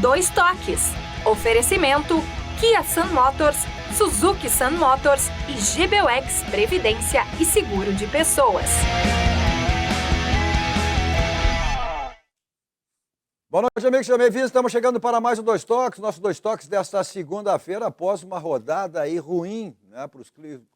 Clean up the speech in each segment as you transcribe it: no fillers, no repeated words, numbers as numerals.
Dois Toques. Oferecimento Kia Sun Motors, Suzuki Sun Motors e GBUX Previdência e Seguro de Pessoas. Boa noite, amigos da Mevisa. Estamos chegando para mais um Dois Toques. Nosso Dois Toques desta segunda-feira, após uma rodada aí ruim, né, para os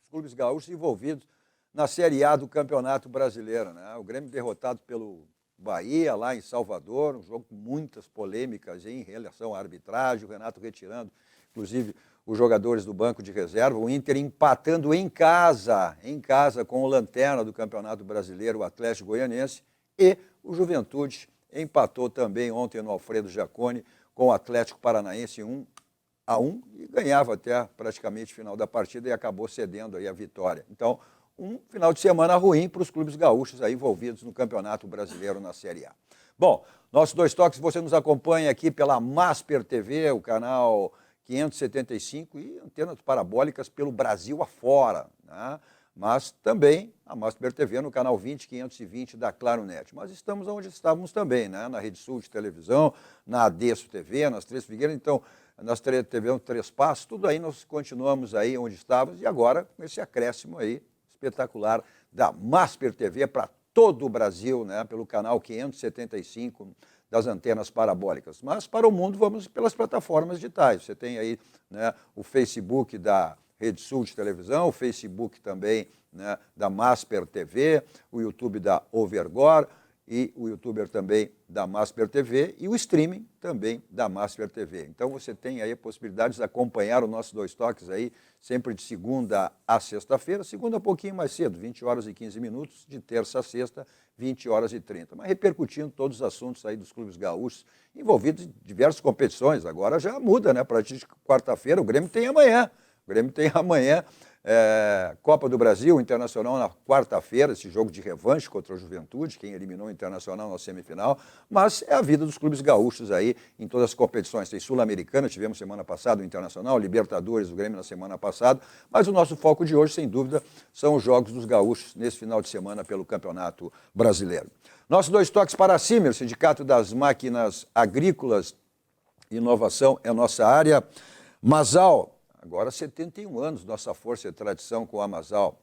clubes gaúchos envolvidos na Série A do Campeonato Brasileiro, né? O Grêmio derrotado pelo Bahia, lá em Salvador, um jogo com muitas polêmicas em relação à arbitragem, o Renato retirando, inclusive, os jogadores do banco de reserva, o Inter empatando em casa com o lanterna do Campeonato Brasileiro, o Atlético Goianiense, e o Juventude empatou também ontem no Alfredo Jaconi com o Atlético Paranaense 1-1 e ganhava até praticamente o final da partida e acabou cedendo aí a vitória. Então, um final de semana ruim para os clubes gaúchos aí envolvidos no Campeonato Brasileiro na Série A. Bom, nossos Dois Toques, você nos acompanha aqui pela Masper TV, o canal 575 e antenas parabólicas pelo Brasil afora, né? Mas também a Masper TV no canal 20520 da Claronet. Mas estamos onde estávamos também, né? Na Rede Sul de televisão, na Adesso TV, nas Três Figueiras, então, nas TV Três Passos, tudo aí nós continuamos aí onde estávamos e agora com esse acréscimo aí espetacular da Masper TV para todo o Brasil, né? Pelo canal 575 das antenas parabólicas. Mas para o mundo vamos pelas plataformas digitais. Você tem aí, né, o Facebook da Rede Sul de televisão, o Facebook também, né, da Masper TV, o YouTube da Overgor e o YouTuber também da Masper TV e o streaming também da Masper TV. Então você tem aí a possibilidade de acompanhar o nosso Dois Toques aí sempre de segunda a sexta-feira, segunda um pouquinho mais cedo, 20 horas e 15 minutos, de terça a sexta, 20 horas e 30. Mas repercutindo todos os assuntos aí dos clubes gaúchos envolvidos em diversas competições. Agora já muda, né? Para quarta-feira, o Grêmio tem amanhã. O Grêmio tem amanhã Copa do Brasil, Internacional na quarta-feira, esse jogo de revanche contra a Juventude, quem eliminou o Internacional na semifinal, mas é a vida dos clubes gaúchos aí em todas as competições. Tem Sul-Americana, tivemos semana passada o Internacional, Libertadores, o Grêmio na semana passada, mas o nosso foco de hoje, sem dúvida, são os jogos dos gaúchos nesse final de semana pelo Campeonato Brasileiro. Nossos Dois Toques para a Simer, Sindicato das Máquinas Agrícolas, inovação é nossa área. Masal, agora 71 anos, nossa força e tradição com a Masal.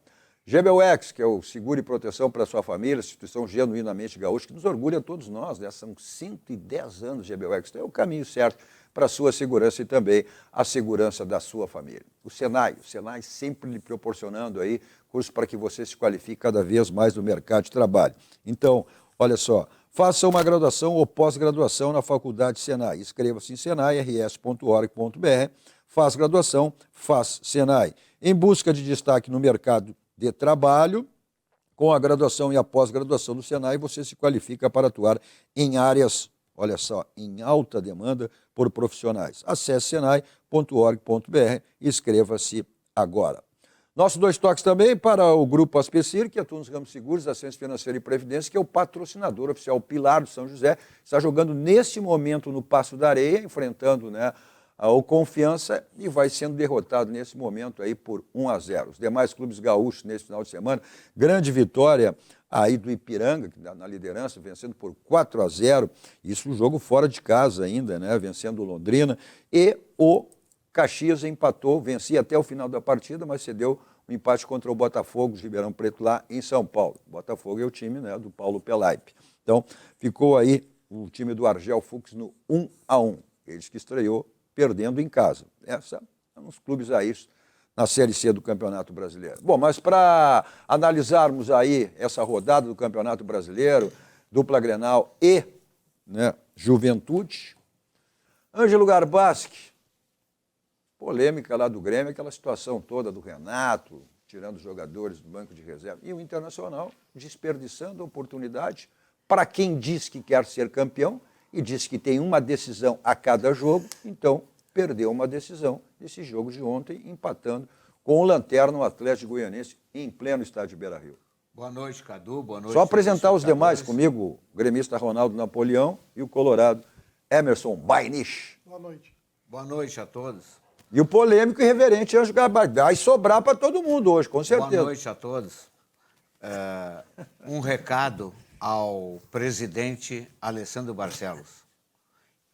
GBUX, que é o seguro e proteção para a sua família, instituição genuinamente gaúcha, que nos orgulha a todos nós, né? São 110 anos de GBUX, então é o caminho certo para a sua segurança e também a segurança da sua família. O Senai sempre lhe proporcionando aí cursos para que você se qualifique cada vez mais no mercado de trabalho. Então, olha só, faça uma graduação ou pós-graduação na Faculdade Senai. Inscreva-se em senai.rs.org.br. Faz graduação, faz Senai. Em busca de destaque no mercado de trabalho, com a graduação e a pós-graduação do Senai, você se qualifica para atuar em áreas, olha só, em alta demanda por profissionais. Acesse senai.org.br e inscreva-se agora. Nossos Dois Toques também para o Grupo Aspecir, que atua nos ramos seguros, assistência financeira e previdência, que é o patrocinador oficial, o Pilar do São José, está jogando neste momento no Passo da Areia, enfrentando, né, o Confiança e vai sendo derrotado nesse momento aí por 1-0. Os demais clubes gaúchos nesse final de semana, grande vitória aí do Ipiranga, que na liderança, vencendo por 4-0, isso um jogo fora de casa ainda, né, vencendo o Londrina, e o Caxias empatou, vencia até o final da partida, mas cedeu um empate contra o Botafogo de Ribeirão Preto lá em São Paulo. O Botafogo é o time, né, do Paulo Pelaipe. Então, ficou aí o time do Argel Fux no 1-1. Eles que estreou perdendo em casa. Essa é uns clubes aí na Série C do Campeonato Brasileiro. Bom, mas para analisarmos aí essa rodada do Campeonato Brasileiro, dupla Grenal e, né, Juventude, Ângelo Garbaschi, polêmica lá do Grêmio, aquela situação toda do Renato, tirando os jogadores do banco de reserva, e o Internacional desperdiçando a oportunidade para quem diz que quer ser campeão e diz que tem uma decisão a cada jogo, então perdeu uma decisão nesse jogo de ontem, empatando com o lanterna, o Atlético Goianiense, em pleno estádio Beira-Rio. Boa noite, Cadu. Boa noite. Só apresentar os demais comigo, o gremista Ronaldo Napoleão e o colorado Emerson Bainich. Boa noite. Boa noite a todos. E o polêmico e reverente Ângelo Garbaschi. Vai sobrar para todo mundo hoje, com certeza. Boa noite a todos. Um recado ao presidente Alessandro Barcelos.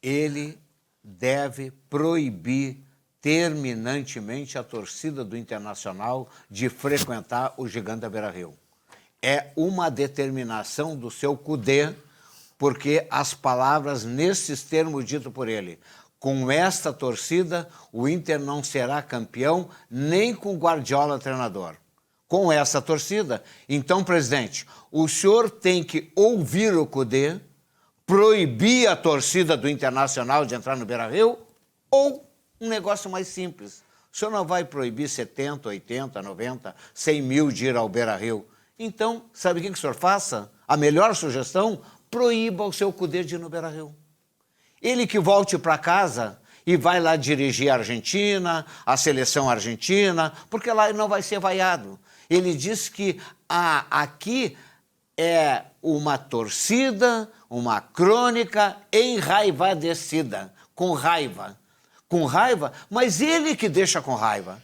Ele deve proibir terminantemente a torcida do Internacional de frequentar o Gigante da Beira-Rio. É uma determinação do seu Cudê, porque as palavras nesses termos ditos por ele: com esta torcida, o Inter não será campeão nem com Guardiola treinador. Com essa torcida. Então, presidente, o senhor tem que ouvir o Cudê, proibir a torcida do Internacional de entrar no Beira-Rio, ou um negócio mais simples. O senhor não vai proibir 70, 80, 90, 100 mil de ir ao Beira-Rio. Então, sabe o que o senhor faça? A melhor sugestão: proíba o seu Cudê de ir no Beira-Rio. Ele que volte para casa e vai lá dirigir a Argentina, a seleção argentina, porque lá ele não vai ser vaiado. Ele diz que aqui é uma torcida, uma crônica enraivadecida, com raiva. Com raiva, mas ele que deixa com raiva.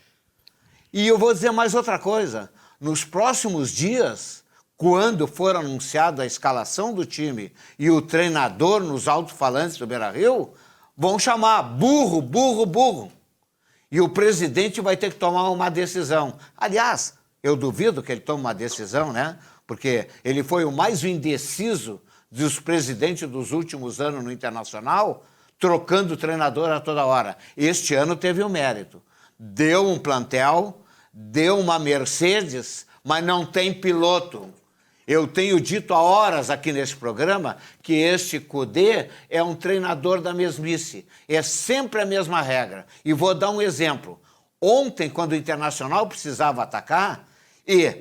E eu vou dizer mais outra coisa. Nos próximos dias, quando for anunciada a escalação do time e o treinador nos alto-falantes do Beira-Rio, vão chamar burro, burro, burro. E o presidente vai ter que tomar uma decisão. Aliás, eu duvido que ele tome uma decisão, né? Porque ele foi o mais indeciso dos presidentes dos últimos anos no Internacional, trocando treinador a toda hora. Este ano teve o mérito. Deu um plantel, deu uma Mercedes, mas não tem piloto. Eu tenho dito há horas aqui nesse programa que este Cudê é um treinador da mesmice. É sempre a mesma regra. E vou dar um exemplo. Ontem, quando o Internacional precisava atacar e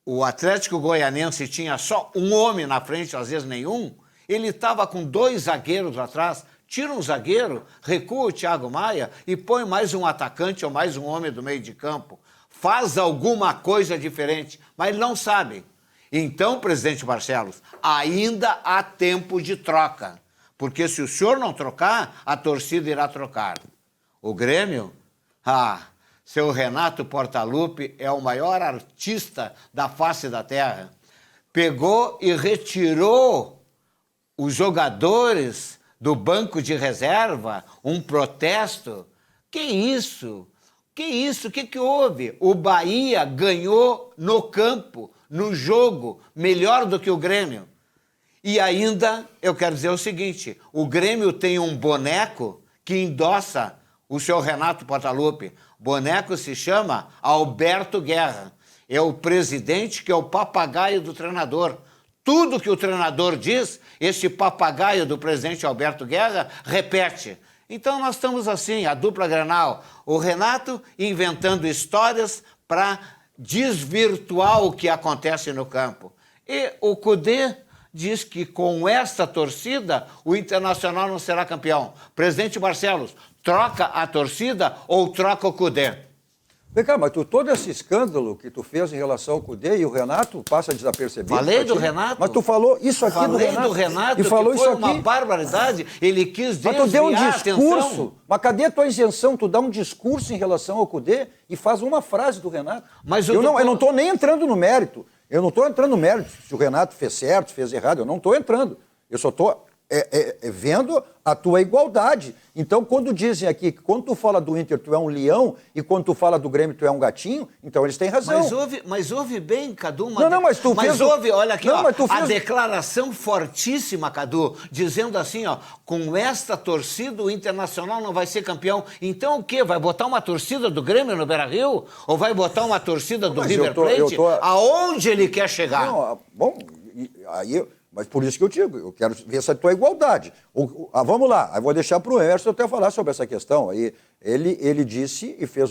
o Atlético Goianense tinha só um homem na frente, às vezes nenhum, ele estava com 2 zagueiros atrás. Tira um zagueiro, recua o Thiago Maia e põe mais um atacante ou mais um homem do meio de campo. Faz alguma coisa diferente, mas ele não sabe. Então, presidente Barcelos, ainda há tempo de troca. Porque se o senhor não trocar, a torcida irá trocar. O Grêmio? Seu Renato Portaluppi é o maior artista da face da terra. Pegou e retirou os jogadores do banco de reserva, um protesto. Que isso? Que isso? O que houve? O Bahia ganhou no campo, no jogo, melhor do que o Grêmio. E ainda, eu quero dizer o seguinte, o Grêmio tem um boneco que endossa o seu Renato Portaluppi. O boneco se chama Alberto Guerra. É o presidente que é o papagaio do treinador. Tudo que o treinador diz, esse papagaio do presidente Alberto Guerra repete. Então nós estamos assim, a dupla Grenal, o Renato inventando histórias para desvirtuar o que acontece no campo. E o Cudê diz que com esta torcida o Internacional não será campeão. Presidente Barcelos, troca a torcida ou troca o Cudê? Vem cá, mas todo esse escândalo que tu fez em relação ao Cudê e o Renato passa desapercebido. Falei do Renato. Mas tu falou isso aqui do Renato. Falei do Renato, e falou que foi isso aqui. uma barbaridade. Ele quis desviar mas tu deu um a discurso. atenção. Mas cadê a tua isenção? Tu dá um discurso em relação ao Cudê e faz uma frase do Renato. Mas eu não estou nem entrando no mérito. Eu não estou entrando no mérito se o Renato fez certo, fez errado. Eu não estou entrando. Eu só estou vendo a tua igualdade. Então, quando dizem aqui que quando tu fala do Inter, tu é um leão, e quando tu fala do Grêmio, tu é um gatinho, então eles têm razão. Mas ouve bem, Cadu. Mas tu fez... ouve, olha aqui, não, a declaração fortíssima, Cadu, dizendo assim, com esta torcida o Internacional não vai ser campeão. Então o quê? Vai botar uma torcida do Grêmio no Beira-Rio? Ou vai botar uma torcida do River Plate? Aonde ele quer chegar? Não, bom, aí... Mas por isso que eu digo, eu quero ver essa tua igualdade. Vamos lá, eu vou deixar para o Emerson até falar sobre essa questão. Aí ele disse e fez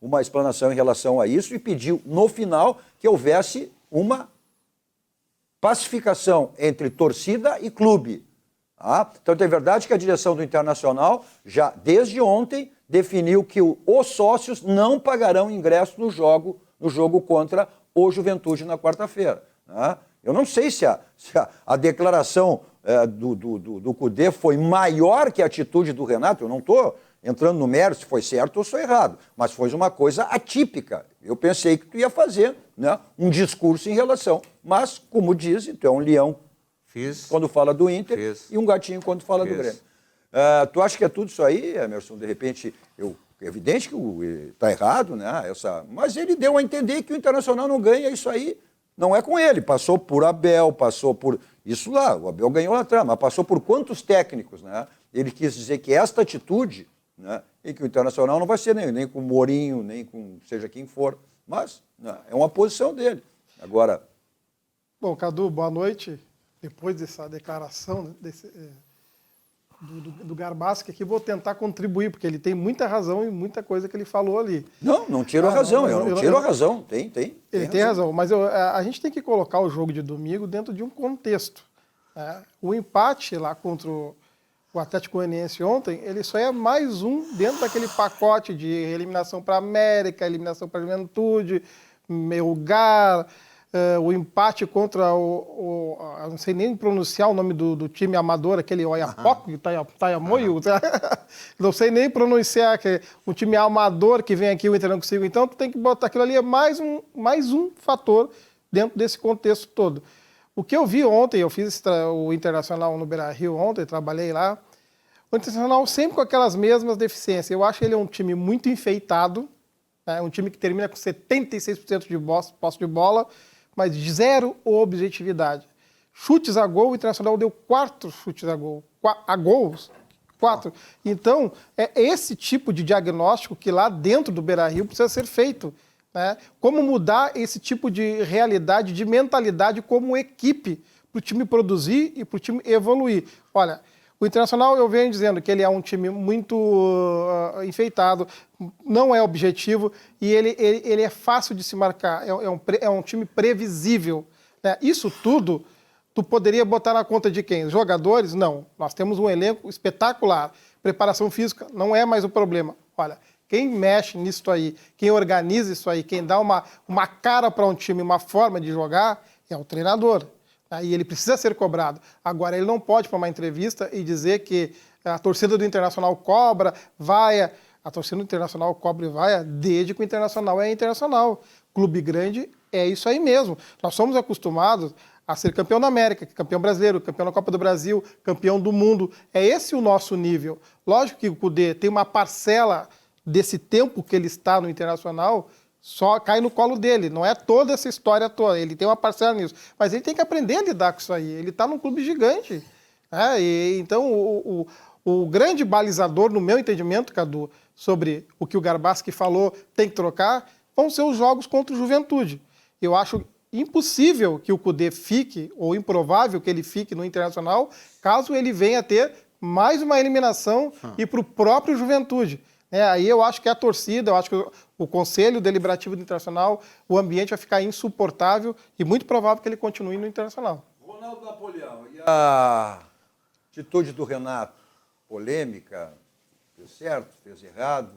uma explanação em relação a isso e pediu, no final, que houvesse uma pacificação entre torcida e clube. Então, é verdade que a direção do Internacional, já desde ontem, definiu que os sócios não pagarão ingresso no jogo contra o Juventude na quarta-feira. Eu não sei se a declaração do Cudê foi maior que a atitude do Renato. Eu não estou entrando no mérito se foi certo ou se foi errado, mas foi uma coisa atípica. Eu pensei que tu ia fazer, né, um discurso em relação. Mas, como dizem, tu é um leão quando fala do Inter e um gatinho quando fala do Grêmio. Tu acha que é tudo isso aí, Emerson? De repente, é evidente que está errado, né? Mas ele deu a entender que o Internacional não ganha isso aí. Não é com ele. Passou por Abel, passou por... Isso lá, o Abel ganhou lá atrás, mas passou por quantos técnicos, né? Ele quis dizer que esta atitude, né, e que o Internacional não vai ser nem com o Mourinho, nem com seja quem for, mas né, é uma posição dele. Agora... Bom, Cadu, boa noite. Depois dessa declaração do Garbassi, aqui vou tentar contribuir, porque ele tem muita razão e muita coisa que ele falou ali. Não tiro a razão, eu não tiro a razão. Ele tem razão, mas a gente tem que colocar o jogo de domingo dentro de um contexto. Né? O empate lá contra o Atlético Goianiense ontem, ele só é mais um dentro daquele pacote de eliminação para a América, eliminação para a Juventude, Melgar, o empate contra eu não sei nem pronunciar o nome do time amador, aquele Oiapoque, Tayamoio, não sei nem pronunciar, que é um time amador que vem aqui, o Inter não consigo. Então, tu tem que botar aquilo ali, é mais um fator dentro desse contexto todo. O que eu vi ontem, eu fiz o Internacional no Beira-Rio ontem, trabalhei lá, o Internacional sempre com aquelas mesmas deficiências. Eu acho que ele é um time muito enfeitado, um time que termina com 76% de posse de bola, mas zero objetividade. Chutes a gol, o Internacional deu 4 chutes a gol. A gols? 4. Então, é esse tipo de diagnóstico que lá dentro do Beira-Rio precisa ser feito. Né? Como mudar esse tipo de realidade, de mentalidade como equipe, para o time produzir e para o time evoluir. Olha, o Internacional, eu venho dizendo que ele é um time muito enfeitado, não é objetivo e ele é fácil de se marcar, é um time previsível. Né? Isso tudo, tu poderia botar na conta de quem? Jogadores? Não. Nós temos um elenco espetacular. Preparação física não é mais o problema. Olha, quem mexe nisso aí, quem organiza isso aí, quem dá uma cara para um time, uma forma de jogar, é o treinador. E ele precisa ser cobrado. Agora, ele não pode para uma entrevista e dizer que a torcida do Internacional cobra, vaia. A torcida do Internacional cobra e vaia desde que o Internacional é Internacional. Clube grande é isso aí mesmo. Nós somos acostumados a ser campeão da América, campeão brasileiro, campeão da Copa do Brasil, campeão do mundo. É esse o nosso nível. Lógico que o Kudê tem uma parcela desse tempo que ele está no Internacional, só cai no colo dele, não é toda essa história toda, ele tem uma parcela nisso, mas ele tem que aprender a lidar com isso aí, ele está num clube gigante. Então, o grande balizador, no meu entendimento, Cadu, sobre o que o Garbassi falou, tem que trocar, vão ser os jogos contra o Juventude. Eu acho impossível que o Kudê fique, ou improvável que ele fique no Internacional, caso ele venha ter mais uma eliminação e para o próprio Juventude. Aí eu acho que a torcida, eu acho que o Conselho Deliberativo do Internacional, o ambiente vai ficar insuportável e muito provável que ele continue no Internacional. Ronaldo Napoleão, e a atitude do Renato? Polêmica? Fez certo? Fez errado?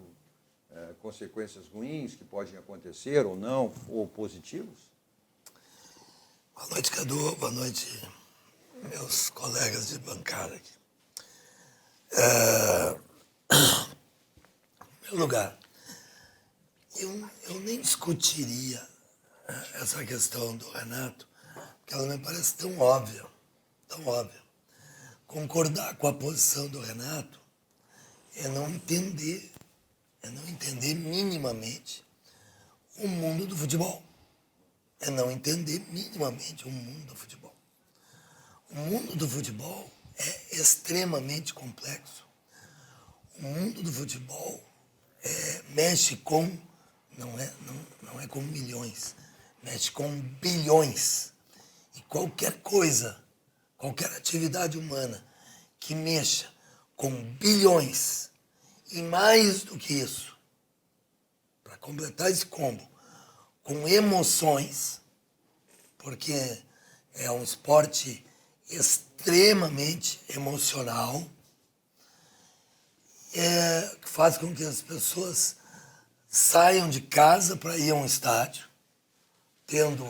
Consequências ruins que podem acontecer ou não, ou positivos? Boa noite, Cadu. Boa noite, meus colegas de bancada aqui. Em primeiro lugar, eu nem discutiria essa questão do Renato, porque ela me parece tão óbvia, tão óbvia. Concordar com a posição do Renato é não entender minimamente o mundo do futebol. É não entender minimamente o mundo do futebol. O mundo do futebol é extremamente complexo. O mundo do futebol mexe com, não é com milhões, mexe com bilhões. E qualquer coisa, qualquer atividade humana que mexa com bilhões e mais do que isso, para completar esse combo, com emoções, porque é um esporte extremamente emocional, que faz com que as pessoas saiam de casa para ir a um estádio, tendo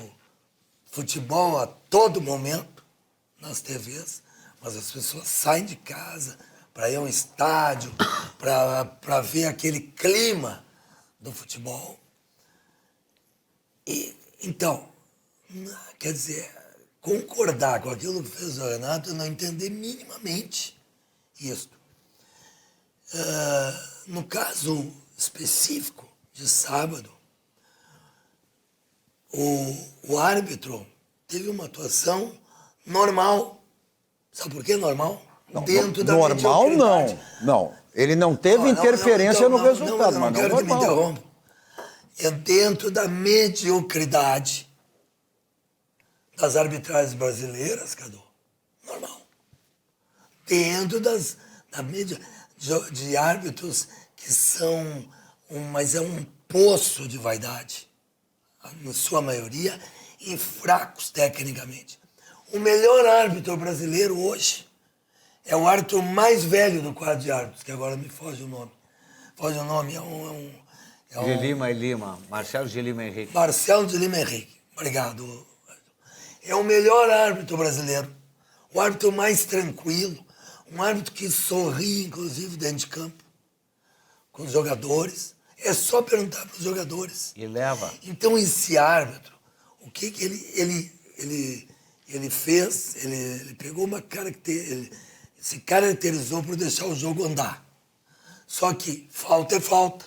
futebol a todo momento nas TVs, mas as pessoas saem de casa para ir a um estádio, para ver aquele clima do futebol. E, então, quer dizer, concordar com aquilo que fez o Renato é não entender minimamente isso. No caso específico de sábado, o árbitro teve uma atuação normal. Sabe por que normal? Dentro da normal não. mediocridade. Não. Ele não teve interferência no resultado, mas não quero que me normal. interrompa. É dentro da mediocridade das arbitragens brasileiras, Cadu. Normal. Dentro da média de árbitros que são mas é um poço de vaidade, na sua maioria, e fracos tecnicamente. O melhor árbitro brasileiro hoje é o árbitro mais velho do quadro de árbitros, que agora me foge o nome. Foge o nome, De Lima e Lima, Marcelo de Lima Henrique. Marcelo de Lima Henrique, obrigado. É o melhor árbitro brasileiro, o árbitro mais tranquilo, um árbitro que sorri, inclusive, dentro de campo, com os jogadores. É só perguntar para os jogadores. E leva. Então, esse árbitro, o que ele fez? Ele pegou uma característica, ele se caracterizou por deixar o jogo andar. Só que falta é falta.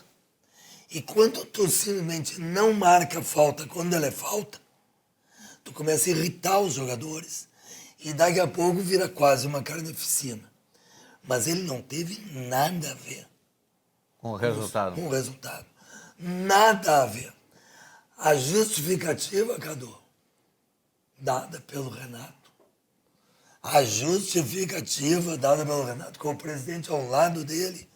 E quando tu simplesmente não marca falta quando ela é falta, tu começa a irritar os jogadores e daqui a pouco vira quase uma carnificina. Mas ele não teve nada a ver Com o resultado. com o resultado. Nada a ver. A justificativa, Cadu, dada pelo Renato, a justificativa dada pelo Renato, com o presidente ao lado dele,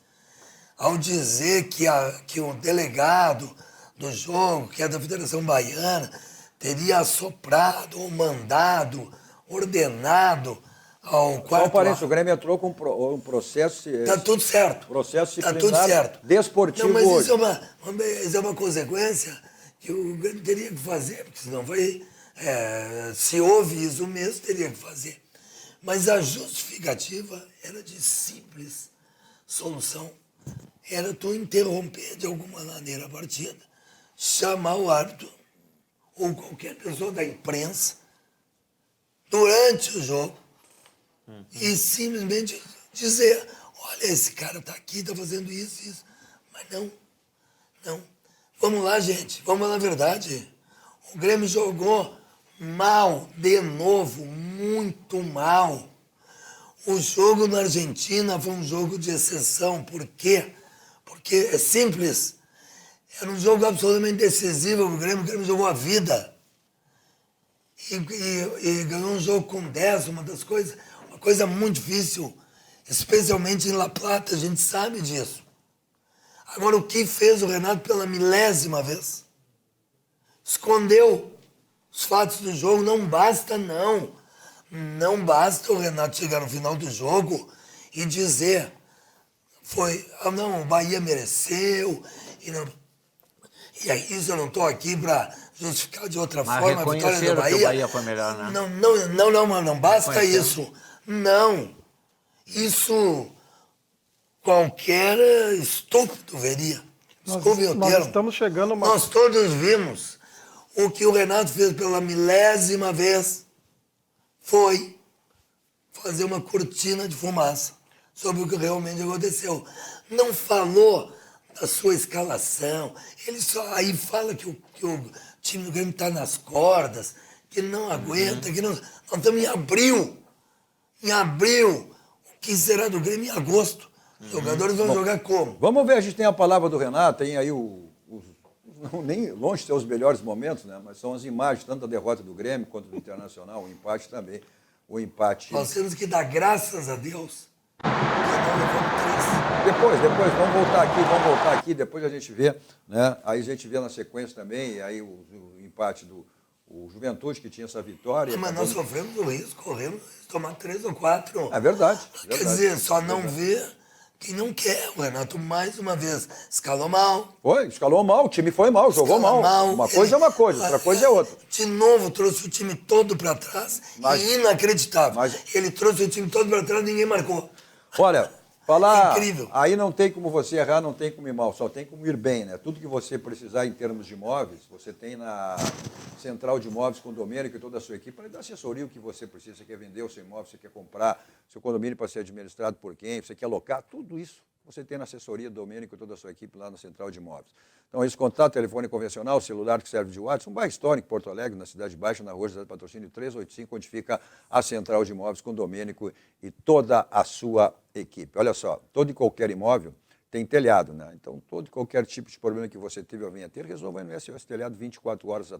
ao dizer que o delegado do jogo, que é da Federação Baiana, teria assoprado ou mandado, ordenado ao quarto... Só um parênteses, o Grêmio entrou com um processo... Está tudo certo. Processo Está disciplinar tudo certo. desportivo Não, mas hoje. isso é uma consequência que o Grêmio teria que fazer, porque senão vai... se houve isso mesmo, teria que fazer. Mas a justificativa era de simples solução. Era tu interromper de alguma maneira a partida, chamar o árbitro ou qualquer pessoa da imprensa durante o jogo e simplesmente dizer, olha, esse cara está aqui, está fazendo isso, isso. Mas não. Vamos lá, gente, vamos na verdade. O Grêmio jogou mal, de novo, muito mal. O jogo na Argentina foi um jogo de exceção. Por quê? Porque é simples. Era um jogo absolutamente decisivo para o Grêmio jogou a vida. E ganhou um jogo com 10, uma coisa muito difícil, especialmente em La Plata, a gente sabe disso. Agora, o que fez o Renato pela milésima vez? Escondeu os fatos do jogo, não basta não. Não basta o Renato chegar no final do jogo e dizer não, o Bahia mereceu, e é isso, eu não estou aqui para justificar de outra forma a vitória do Bahia. Que o Bahia foi melhor, né? Não basta isso. Não. Isso qualquer estúpido veria. Desculpe o termo. Estamos chegando... Nós todos vimos o que o Renato fez pela milésima vez foi fazer uma cortina de fumaça sobre o que realmente aconteceu. Não falou da sua escalação. Ele só aí fala que o time do Grêmio está nas cordas, que não aguenta, que não... Nós estamos em abril. Em abril. O que será do Grêmio em agosto? Os jogadores vão jogar como? Vamos ver, a gente tem a palavra do Renato, tem aí não, nem longe de ser os melhores momentos, né? Mas são as imagens, tanto da derrota do Grêmio quanto do Internacional, o empate também. O empate... Nós temos que dar graças a Deus que não levamos 3. Depois, vamos voltar aqui, depois a gente vê, né? Aí a gente vê na sequência também, e aí o empate do Juventude, que tinha essa vitória. Mas nós sofremos o risco, corremos de tomar 3 ou 4. É verdade. Quer dizer, só não vê quem não quer. O Renato, mais uma vez, escalou mal. Escalou mal, o time foi mal, jogou mal. Uma coisa é uma coisa, outra coisa é outra. De novo, trouxe o time todo para trás, inacreditável. Ele trouxe o time todo para trás e ninguém marcou. Olha, falar... Incrível. Aí não tem como você errar, não tem como ir mal, só tem como ir bem, né? Tudo que você precisar em termos de imóveis, você tem na Central de Imóveis Condomínio, que toda a sua equipe, para dar assessoria o que você precisa. Você quer vender o seu imóvel, você quer comprar, seu condomínio para ser administrado por quem, você quer alocar, tudo isso você tem na assessoria do Domênico e toda a sua equipe lá na Central de Imóveis. Então, esse contato, telefone convencional, celular que serve de WhatsApp, um bairro histórico, Porto Alegre, na Cidade Baixa, na Rua José do Patrocínio 385, onde fica a Central de Imóveis com o Domênico e toda a sua equipe. Olha só, todo e qualquer imóvel tem telhado, né? Então, todo e qualquer tipo de problema que você teve ou venha ter, resolva no SOS Telhado 24 horas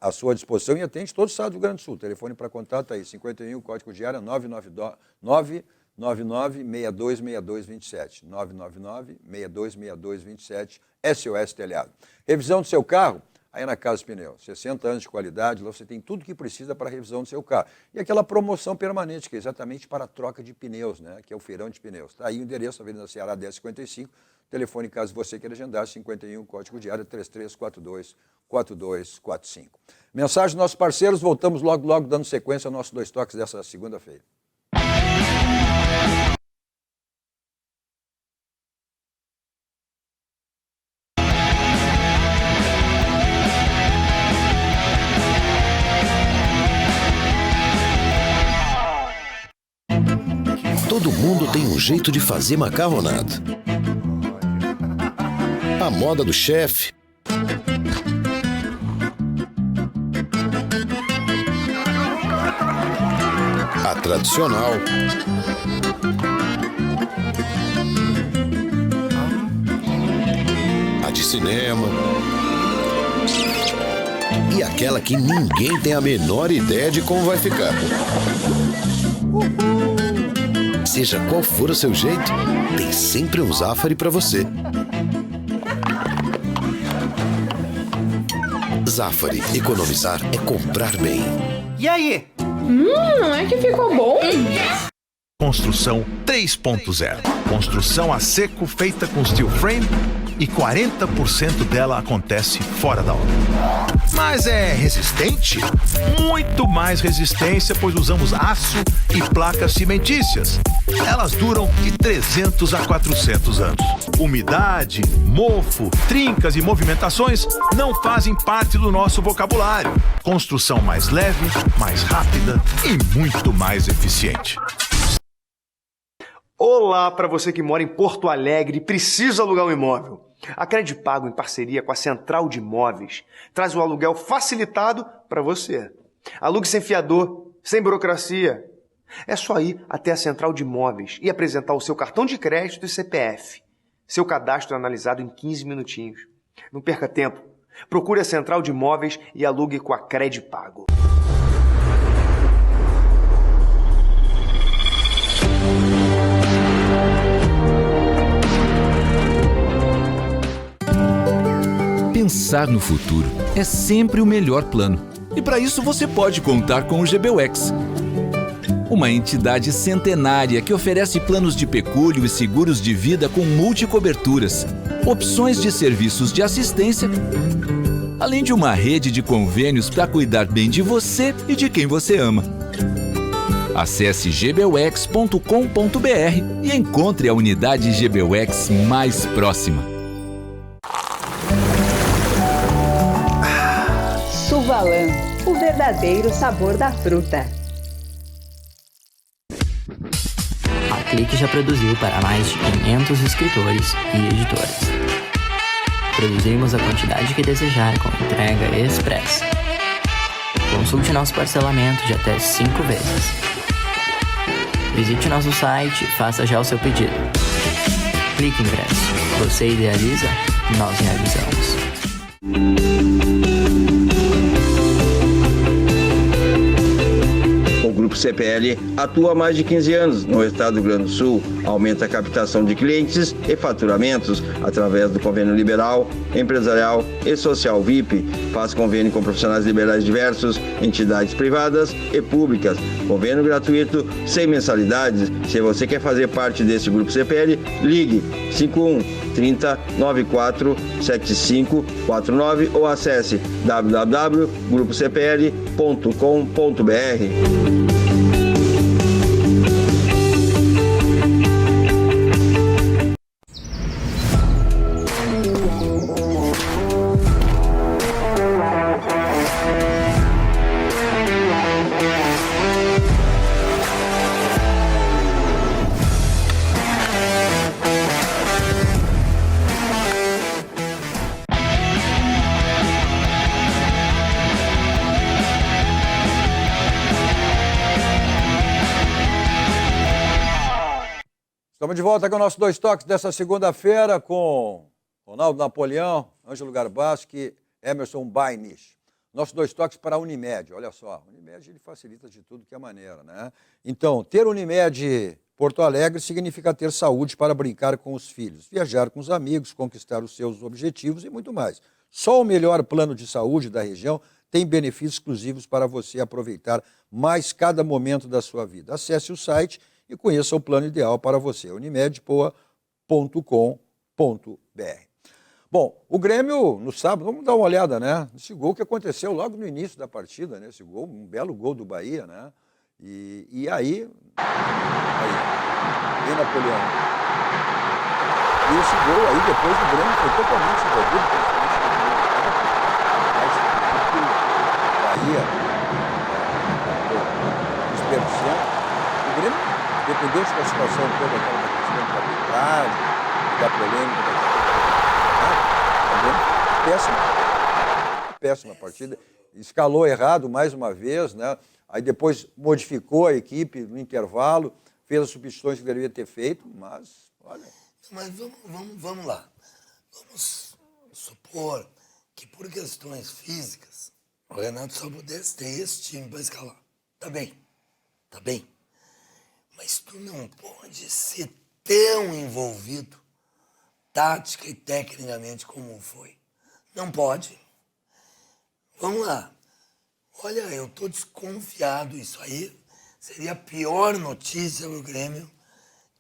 à sua disposição e atende todo o estado do Rio Grande do Sul. Telefone para contato aí, 51, código de área 999-626227. 999-626227, SOS Telhado. Revisão do seu carro, aí na Casa Pneus. 60 anos de qualidade, lá você tem tudo que precisa para a revisão do seu carro. E aquela promoção permanente, que é exatamente para a troca de pneus, né? Que é o feirão de pneus. Está aí o endereço, Avenida Ceará 1055. Telefone, caso você queira agendar, 51, código de área 3342-4245. Mensagem dos nossos parceiros, voltamos logo dando sequência ao nosso 2 Toques dessa segunda-feira. Todo mundo tem um jeito de fazer macarronada. A moda do chefe. A tradicional. A de cinema. E aquela que ninguém tem a menor ideia de como vai ficar. Seja qual for o seu jeito, tem sempre um Zafari para você. Zafari, economizar é comprar bem. E aí? Não é que ficou bom? Construção 3.0. Construção a seco feita com steel frame e 40% dela acontece fora da obra. Mas é resistente? Muito mais resistência, pois usamos aço e placas cimentícias. Elas duram de 300 a 400 anos. Umidade, mofo, trincas e movimentações não fazem parte do nosso vocabulário. Construção mais leve, mais rápida e muito mais eficiente. Olá para você que mora em Porto Alegre e precisa alugar um imóvel. A Credipago, em parceria com a Central de Imóveis, traz o aluguel facilitado para você. Alugue sem fiador, sem burocracia. É só ir até a Central de Imóveis e apresentar o seu cartão de crédito e CPF. Seu cadastro é analisado em 15 minutinhos. Não perca tempo. Procure a Central de Imóveis e alugue com a Credipago. Pensar no futuro é sempre o melhor plano. E para isso você pode contar com o GBUX. Uma entidade centenária que oferece planos de pecúlio e seguros de vida com multicoberturas, opções de serviços de assistência, além de uma rede de convênios para cuidar bem de você e de quem você ama. Acesse gbux.com.br e encontre a unidade GBUX mais próxima. Suvalan, o verdadeiro sabor da fruta. A Clique já produziu para mais de 500 escritores e editoras. Produzimos a quantidade que desejar com entrega expressa. Consulte nosso parcelamento de até 5 vezes. Visite nosso site e faça já o seu pedido. Clique Ingresso. Você idealiza, nós realizamos. O Grupo CPL atua há mais de 15 anos no estado do Rio Grande do Sul, aumenta a captação de clientes e faturamentos através do convênio liberal, empresarial e social VIP, faz convênio com profissionais liberais diversos, entidades privadas e públicas, convênio gratuito, sem mensalidades. Se você quer fazer parte desse Grupo CPL, ligue 51 30 94 75 49 ou acesse www.grupocpl.com.br. Estamos de volta com o nosso Dois Toques dessa segunda-feira com Ronaldo Napoleão, Ângelo Garbaschi, Emerson Bainisch. Nosso Dois Toques para a Unimed. Olha só, a Unimed ele facilita de tudo que é maneira, né? Então, ter Unimed Porto Alegre significa ter saúde para brincar com os filhos, viajar com os amigos, conquistar os seus objetivos e muito mais. Só o melhor plano de saúde da região tem benefícios exclusivos para você aproveitar mais cada momento da sua vida. Acesse o site e conheça o plano ideal para você, unimedpoa.com.br. Bom, o Grêmio, no sábado, vamos dar uma olhada, né? Esse gol que aconteceu logo no início da partida, né? Esse gol, um belo gol do Bahia, né? E aí, Napoleão. E esse gol aí, depois o Grêmio foi totalmente envolvido, principalmente no primeiro tempo, mas o Bahia desperdiçando. O Grêmio, independente da situação toda, aquela da questão da arbitragem, da polêmica, péssima partida, escalou errado mais uma vez, né? Aí depois modificou a equipe no intervalo, fez as substituições que deveria ter feito, mas olha... Mas vamos lá, vamos supor que por questões físicas o Renato só pudesse ter esse time para escalar, tá bem, mas tu não pode ser tão envolvido tática e tecnicamente como foi. Não pode. Vamos lá. Olha, eu estou desconfiado. Isso aí seria a pior notícia para o Grêmio,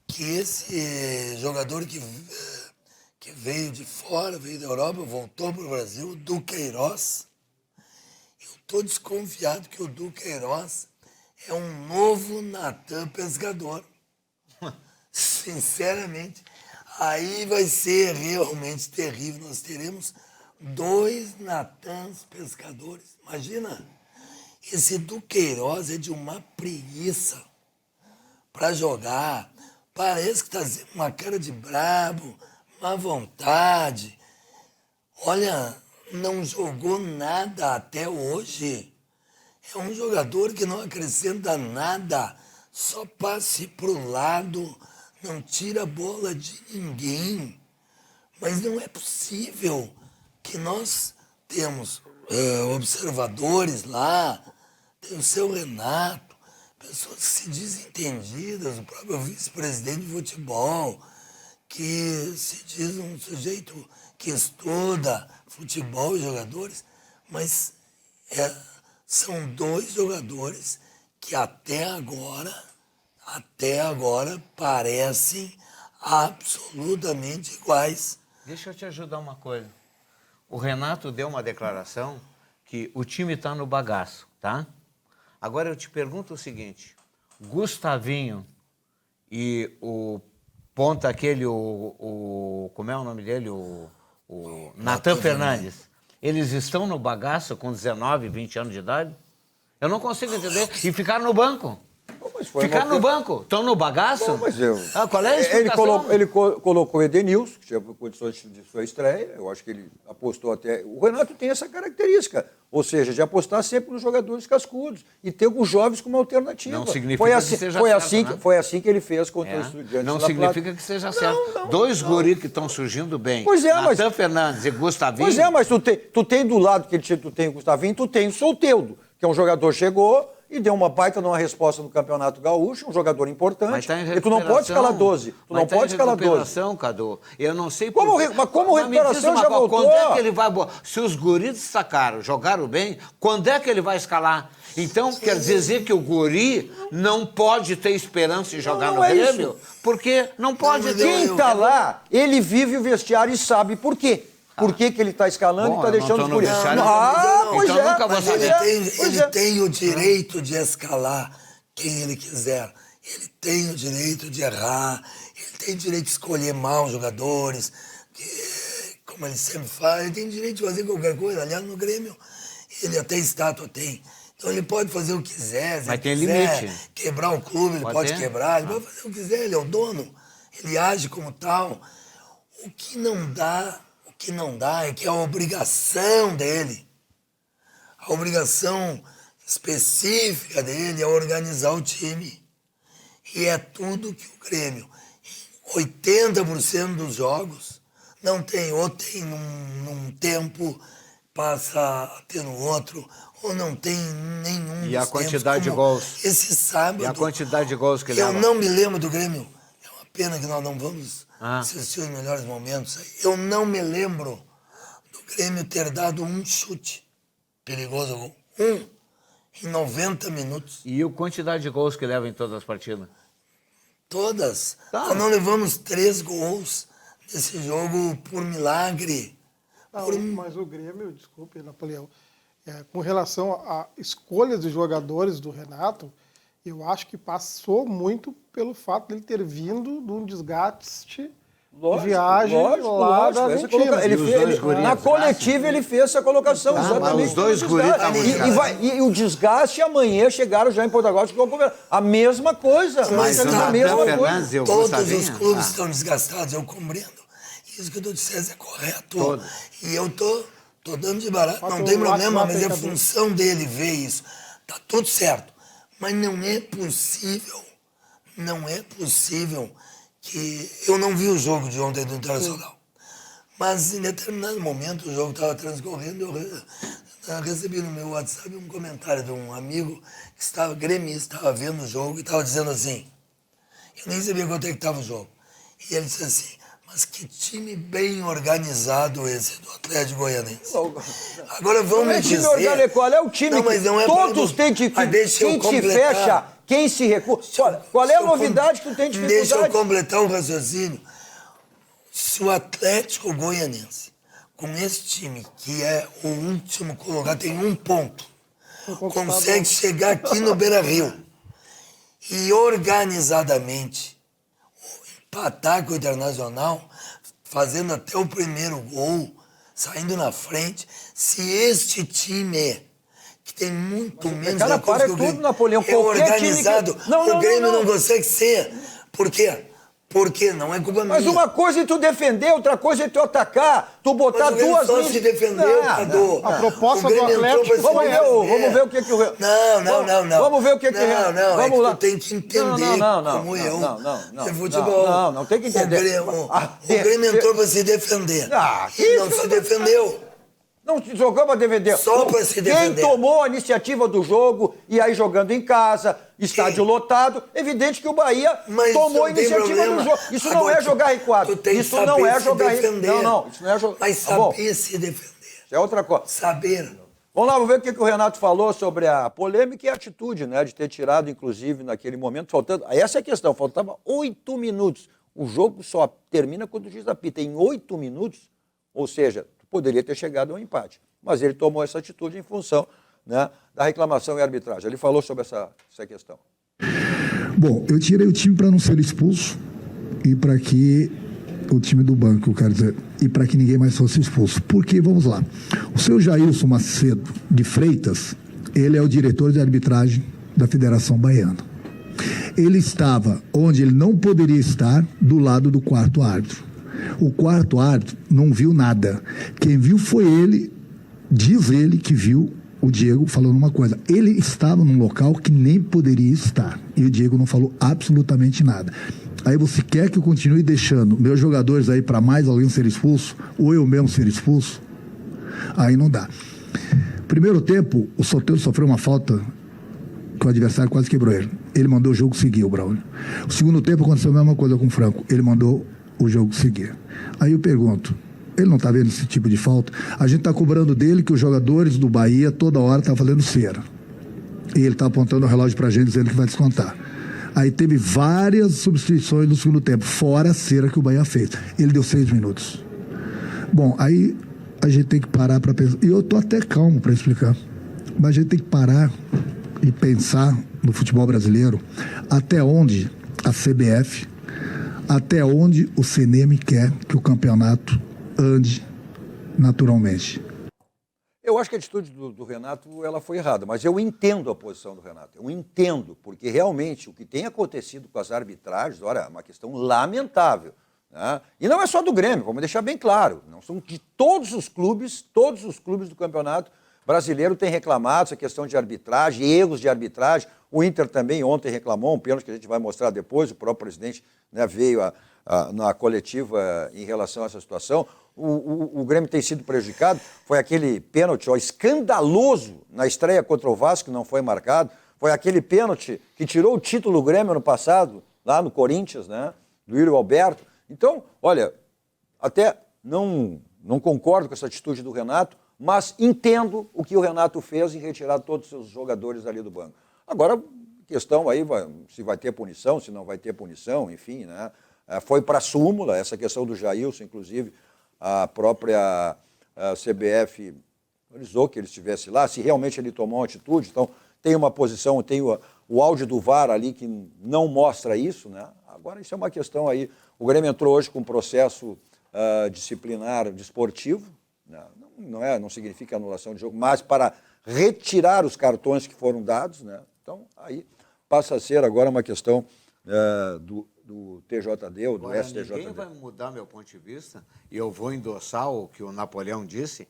que esse jogador que veio de fora, veio da Europa, voltou para o Brasil, o Duqueiroz. Eu estou desconfiado que o Duqueiroz é um novo Natan Pescador. Sinceramente, aí vai ser realmente terrível. Nós teremos 2 Natans Pescadores. Imagina, esse Duqueiroz é de uma preguiça para jogar. Parece que está uma cara de brabo, má vontade. Olha, não jogou nada até hoje. É um jogador que não acrescenta nada, só passe para o lado, não tira a bola de ninguém. Mas não é possível que nós temos observadores lá, tem o seu Renato, pessoas que se dizem entendidas, o próprio vice-presidente de futebol, que se diz um sujeito que estuda futebol e jogadores, mas são 2 jogadores que até agora parecem absolutamente iguais. Deixa eu te ajudar uma coisa. O Renato deu uma declaração que o time está no bagaço, tá? Agora eu te pergunto o seguinte, Gustavinho e o ponta aquele, como é o nome dele? O Natan Fernandes, eles estão no bagaço com 19, 20 anos de idade? Eu não consigo entender. E ficaram no banco. Ficaram no banco. Estão no bagaço? Não, mas qual é a explicação? Ele colocou o Edenilson, que tinha condições de sua estreia. Eu acho que ele apostou até... O Renato tem essa característica. Ou seja, de apostar sempre nos jogadores cascudos e ter os jovens como alternativa. Não significa que seja certo, né? Foi assim que ele fez contra o Estudiantes. Não significa que seja certo. Não, 2 guris que estão surgindo bem. Pois é, Natan Fernandes e Gustavinho. Pois é, mas tu tem do lado que tu tem o Gustavinho, tu tem o Soteldo, que é um jogador que chegou e deu uma baita numa resposta no Campeonato Gaúcho, um jogador importante. Mas tá em e tu não pode escalar 12. Tu não pode escalar 12. Cadu. Eu não sei Mas como recuperação já voltou? Quando é que ele vai... Se os guris sacaram, jogaram bem, quando é que ele vai escalar? Então, quer dizer que o guri não pode ter esperança de jogar no Grêmio? Porque não pode ter. Quem está lá, ele vive o vestiário e sabe por quê. Por que ele está escalando e está deixando os guris? Pois é. Nunca vou saber. Ele tem o direito de escalar quem ele quiser. Ele tem o direito de errar. Ele tem o direito de escolher mal jogadores. Como ele sempre faz. Ele tem o direito de fazer qualquer coisa. Aliás, no Grêmio, ele até estátua tem. Então ele pode fazer o que quiser. Mas tem limite. Quebrar um clube, ele pode quebrar. Ele pode fazer o que quiser. Ele é o dono. Ele age como tal. O que não dá é que a obrigação dele, a obrigação específica dele é organizar o time. E é tudo que o Grêmio, 80% dos jogos não tem, ou tem num tempo, passa a ter no outro, ou não tem nenhum. E a dos quantidade de tempos, gols? Esse sábado. E a quantidade de gols que leva? Eu não me lembro do Grêmio. É uma pena que nós não vamos assistir os melhores momentos. Eu não me lembro do Grêmio ter dado um chute perigoso. Em 90 minutos. E a quantidade de gols que leva em todas as partidas? Todas. Nós não levamos 3 gols nesse jogo por milagre. Mas o Grêmio, desculpe, Napoleão, com relação à escolha dos jogadores do Renato, eu acho que passou muito pelo fato dele ter vindo de um desgaste de viagem lá da Argentina. Na coletiva ele fez essa colocação, exatamente. Os dois guris e o desgaste amanhã chegaram já em Portugal, a mesma coisa. Mas a mesma coisa. Todos os clubes estão desgastados, eu compreendo. Isso que tu disseste é correto. E eu tô dando de barato, não tem problema, mas é função dele ver isso. Tá tudo certo. Mas não é possível que... Eu não vi o jogo de ontem do Internacional. Mas em determinado momento o jogo estava transcorrendo, eu recebi no meu WhatsApp um comentário de um amigo que estava gremista, estava vendo o jogo e estava dizendo assim, eu nem sabia quanto é que estava o jogo. E ele disse assim, mas que time bem organizado esse do Atlético Goianense. Agora vamos dizer... Qual é o time não, mas não é todos têm de... Quem te fecha, quem se recua... Qual é a novidade que tu tem dificuldade? Deixa eu completar o raciocínio. Se o Atlético Goianense, com esse time, que é o último colocado, tem 1 ponto, consegue chegar aqui no Beira-Rio e organizadamente empatar com o Internacional, fazendo até o primeiro gol, saindo na frente, se este time que tem muito menos recursos que o Grêmio, Napoleão, é organizado, o Grêmio não consegue ser. Por quê? Porque não é culpa minha. Mas uma coisa é tu defender, outra coisa é tu atacar, tu botar duas linhas. Se defendeu, Cadu. A proposta do Atlético... Vamos ver o que o... Não. Vamos ver o que Não, vamos lá. Tu tem que entender como eu. Não, futebol. não tem que entender. O Grêmio entrou para se defender. E não se defendeu. Não jogou para defender. Só para se defender. Quem tomou a iniciativa do jogo, e aí jogando em casa, estádio lotado, evidente que o Bahia tomou a iniciativa do jogo. Isso não é jogar recuado. Isso não é jogar recuado. Não, isso não é jogar. Mas saber se defender. Isso é outra coisa. Saber. Vamos lá, vamos ver o que o Renato falou sobre a polêmica e a atitude, né? De ter tirado, inclusive, naquele momento, faltando... Essa é a questão, faltava 8 minutos. O jogo só termina quando o juiz apita. Em 8 minutos, ou seja... poderia ter chegado a um empate. Mas ele tomou essa atitude em função, né, da reclamação e arbitragem. Ele falou sobre essa questão. Bom, eu tirei o time para não ser expulso e para que o time do banco, quero dizer, e para que ninguém mais fosse expulso. Porque, vamos lá, o seu Jailson Macedo de Freitas, ele é o diretor de arbitragem da Federação Baiana. Ele estava onde ele não poderia estar, do lado do quarto árbitro. O quarto árbitro não viu nada. Quem viu foi ele, diz ele que viu o Diego falando uma coisa. Ele estava num local que nem poderia estar. E o Diego não falou absolutamente nada. Aí você quer que eu continue deixando meus jogadores aí para mais alguém ser expulso? Ou eu mesmo ser expulso? Aí não dá. Primeiro tempo, o Soteldo sofreu uma falta que o adversário quase quebrou ele. Ele mandou o jogo seguir, o Braulio. O segundo tempo aconteceu a mesma coisa com o Franco. Ele mandou o jogo seguir. Aí eu pergunto, ele não está vendo esse tipo de falta? A gente está cobrando dele que os jogadores do Bahia toda hora estão fazendo cera. E ele está apontando o relógio para a gente dizendo que vai descontar. Aí teve várias substituições no segundo tempo, fora a cera que o Bahia fez. Ele deu 6 minutos. Bom, aí a gente tem que parar para pensar. E eu estou até calmo para explicar. Mas a gente tem que parar e pensar no futebol brasileiro até onde a CBF, até onde o CNM quer que o campeonato ande naturalmente. Eu acho que a atitude do Renato ela foi errada, mas eu entendo a posição do Renato. Eu entendo, porque realmente o que tem acontecido com as arbitragens, olha, é uma questão lamentável. Né? E não é só do Grêmio, vamos deixar bem claro. Não são de todos os clubes do campeonato, brasileiro tem reclamado essa questão de arbitragem, erros de arbitragem. O Inter também ontem reclamou, um pênalti que a gente vai mostrar depois, o próprio presidente, né, veio na coletiva em relação a essa situação. O Grêmio tem sido prejudicado, foi aquele pênalti escandaloso na estreia contra o Vasco, que não foi marcado, foi aquele pênalti que tirou o título do Grêmio ano passado, lá no Corinthians, né, do Yuri Alberto. Então, olha, até não concordo com essa atitude do Renato, mas entendo o que o Renato fez em retirar todos os seus jogadores ali do banco. Agora, questão aí, se vai ter punição, se não vai ter punição, enfim, né? Foi para a súmula, essa questão do Jailson, inclusive, a própria CBF autorizou que ele estivesse lá, se realmente ele tomou uma atitude. Então, tem uma posição, tem o áudio do VAR ali que não mostra isso, né? Agora, isso é uma questão aí. O Grêmio entrou hoje com um processo disciplinar desportivo, né? Não significa anulação de jogo, mas para retirar os cartões que foram dados, né? Então, aí passa a ser agora uma questão do TJD ou do Agora, STJD. Ninguém vai mudar meu ponto de vista, e eu vou endossar o que o Napoleão disse.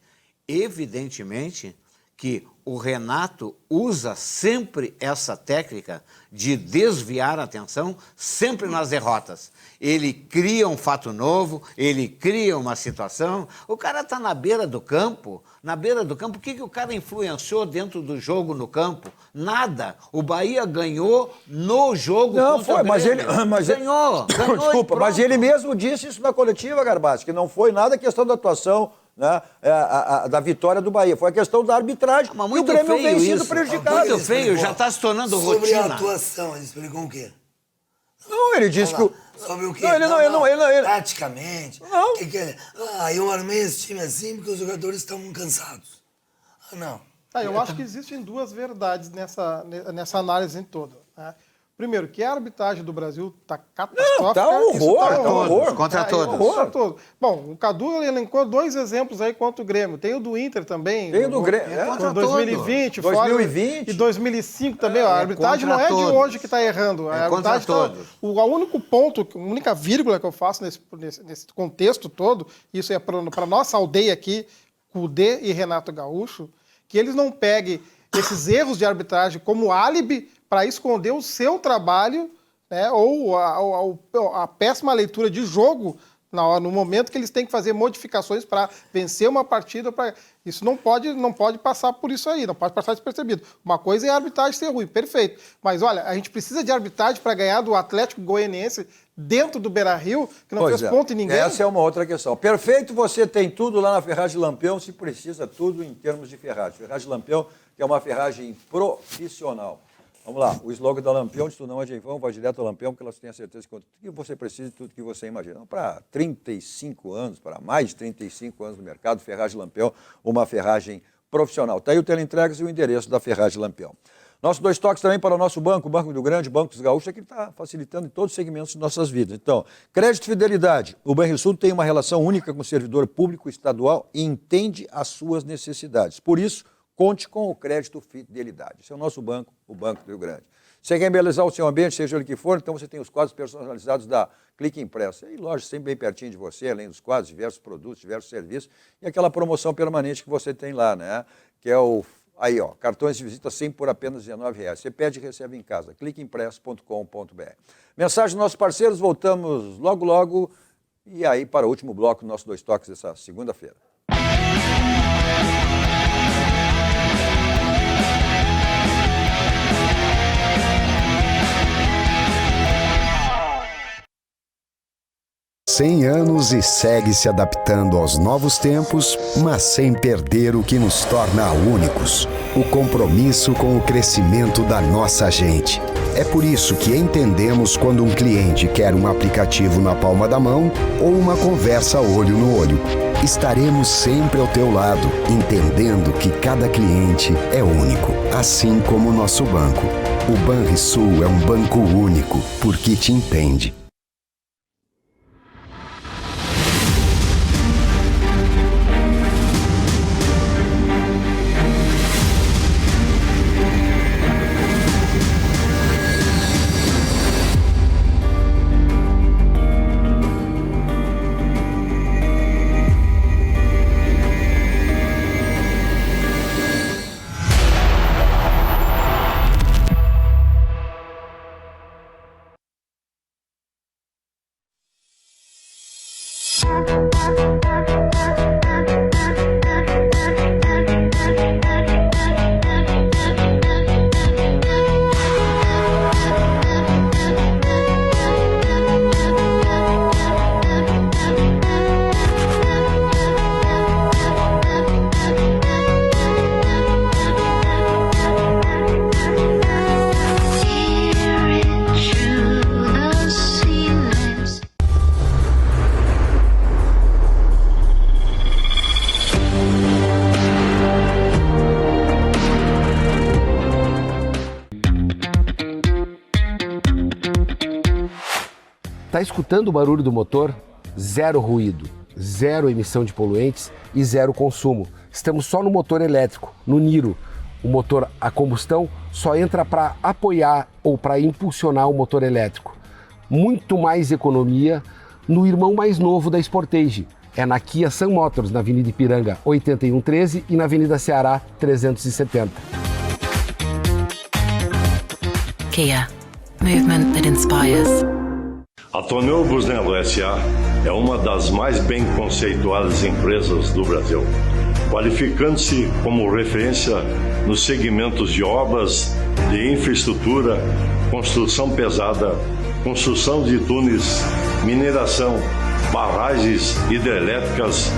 Evidentemente que o Renato usa sempre essa técnica de desviar a atenção, sempre nas derrotas. Ele cria um fato novo, ele cria uma situação. O cara está na beira do campo. O que o cara influenciou dentro do jogo no campo? Nada. O Bahia ganhou no jogo contra o Grêmio. Ganhou. Desculpa, mas ele mesmo disse isso na coletiva, Garbassi, que não foi nada questão da atuação, né, da vitória do Bahia. Foi a questão da arbitragem. Mas muito e o Grêmio vem feio sendo isso. prejudicado. Muito feio, já está se tornando rotina. Sobre a atuação, ele explicou o quê? Não, ele disse que... Sobre o quê? Não, taticamente. Não. Eu armei esse time assim porque os jogadores estavam cansados. Não. Eu acho que existem duas verdades nessa análise toda, né? Primeiro, que a arbitragem do Brasil está catastrófica. Tá horror. Contra todos. Bom, o Cadu elencou 2 exemplos aí contra o Grêmio. Tem o do Inter também. Tem o do Grêmio. Contra 2020. 2020. E 2005 também. A arbitragem não é de hoje que está errando. A contra todos. O único ponto, a única vírgula que eu faço nesse contexto todo, isso é para nossa aldeia aqui, Cudê e Renato Gaúcho, que eles não peguem esses erros de arbitragem como álibi para esconder o seu trabalho, né, ou a péssima leitura de jogo no momento que eles têm que fazer modificações para vencer uma partida. Isso não pode passar por isso aí, não pode passar despercebido. Uma coisa é a arbitragem ser ruim, perfeito. Mas, olha, a gente precisa de arbitragem para ganhar do Atlético Goianiense dentro do Beira-Rio, que não fez ponto em ninguém. Essa é uma outra questão. Perfeito, você tem tudo lá na Ferragem Lampião, se precisa tudo em termos de ferragem. Ferragem Lampião, que é uma ferragem profissional. Vamos lá, o slogan da Lampião, se tu não é de vão, vai direto ao Lampião, porque elas têm a certeza que tudo que você precisa e tudo que você imagina. Para 35 anos, para mais de 35 anos no mercado, Ferragem Lampião, uma ferragem profissional. Está aí o teleentregas e o endereço da Ferragem Lampião. Nossos 2 toques também para o nosso banco, o Banco do Grande, Banco dos Gaúchos, que está facilitando em todos os segmentos de nossas vidas. Então, crédito e fidelidade. O Banrisul tem uma relação única com o servidor público estadual e entende as suas necessidades. Por isso, conte com o crédito fidelidade. Esse é o nosso banco, o Banco do Rio Grande. Você quer embelezar o seu ambiente, seja ele que for, então você tem os quadros personalizados da Clique Impresso. E loja sempre bem pertinho de você, além dos quadros, diversos produtos, diversos serviços, e aquela promoção permanente que você tem lá, né? Que é o... Aí, ó, cartões de visita sempre por apenas R$19. Você pede e recebe em casa. cliqueimpresso.com.br. Mensagem dos nossos parceiros, voltamos logo, logo. E aí, para o último bloco, nossos 2 toques dessa segunda-feira. Anos e segue se adaptando aos novos tempos, mas sem perder o que nos torna únicos: o compromisso com o crescimento da nossa gente. É por isso que entendemos quando um cliente quer um aplicativo na palma da mão ou uma conversa olho no olho. Estaremos sempre ao teu lado, entendendo que cada cliente é único, assim como o nosso banco. O Banrisul é um banco único, porque te entende. Tá escutando o barulho do motor? Zero ruído, zero emissão de poluentes e zero consumo. Estamos só no motor elétrico, no Niro. O motor a combustão só entra para apoiar ou para impulsionar o motor elétrico. Muito mais economia no irmão mais novo da Sportage. É na Kia Sun Motors, na Avenida Ipiranga 8113 e na Avenida Ceará 370. Kia. Movement that inspires. A Tonel Busnello S.A. é uma das mais bem conceituadas empresas do Brasil, qualificando-se como referência nos segmentos de obras de infraestrutura, construção pesada, construção de túneis, mineração, barragens hidrelétricas,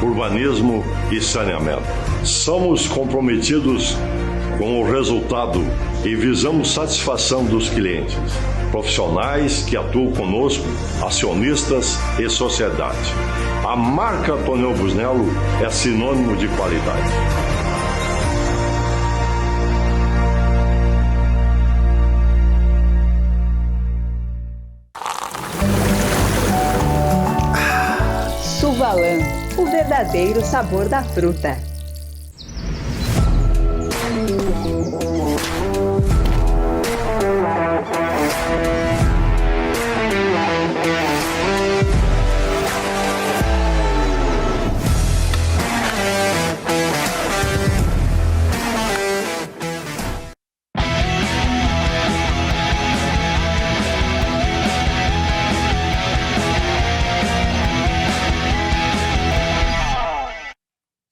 urbanismo e saneamento. Somos comprometidos com o resultado e visamos satisfação dos clientes, profissionais que atuam conosco, acionistas e sociedade. A marca Tonel Busnello é sinônimo de qualidade. Suvalan, o verdadeiro sabor da fruta.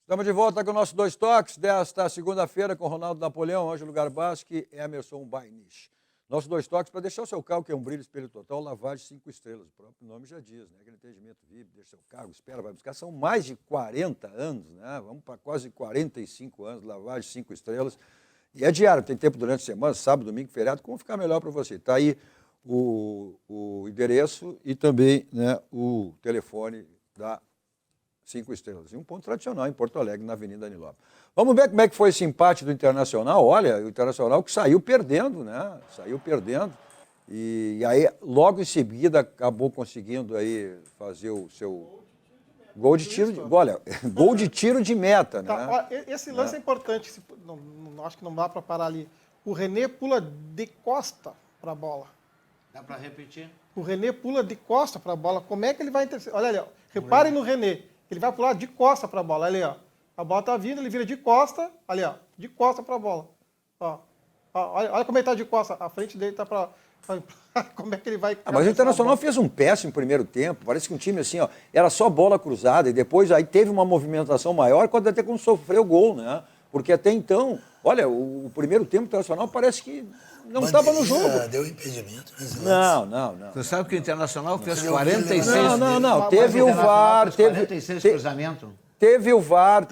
Estamos de volta com o nosso Dois Toques desta segunda-feira com Ronaldo Napoleão, Ângelo Garbaschi e Emerson Bainisch. Nosso Dois Toques para deixar o seu carro, que é um brilho, espelho total, lavagem 5 estrelas. O próprio nome já diz, né? Aquele atendimento VIP, deixa seu carro, espera, vai buscar. São mais de 40 anos, né? Vamos para quase 45 anos, lavagem 5 estrelas. E é diário, tem tempo durante a semana, sábado, domingo, feriado, como ficar melhor para você. Está aí o endereço e também, né, o telefone da 5 estrelas. E um ponto tradicional em Porto Alegre, na Avenida Anilópolis. Vamos ver como é que foi esse empate do Internacional. Olha, o Internacional que saiu perdendo, né? Saiu perdendo. E aí, logo em seguida, acabou conseguindo aí fazer o seu gol de tiro. Olha, gol de tiro de meta, né? Tá, ó, esse lance é importante. Acho que não dá para parar ali. O René pula de costa para a bola. Dá para repetir? O René pula de costa para a bola. Como é que ele vai interceptar? Olha ali, ó. Reparem no René. Ele vai pular de costa para a bola. Ali, ó. A bola tá vindo, ele vira de costa. Ali, ó. De costa para a bola. Ó. Olha como ele tá de costa. A frente dele tá para... Como é que ele vai... Mas o Internacional fez um péssimo primeiro tempo. Parece que um time assim, ó, era só bola cruzada. E depois aí teve uma movimentação maior quando até quando sofreu o gol, né? Porque até então, olha, o primeiro tempo Internacional parece que não estava no jogo. Deu impedimento. Não. Você sabe que o Internacional fez 46... Não. Teve o VAR, teve... 46 cruzamentos. Teve o VAR,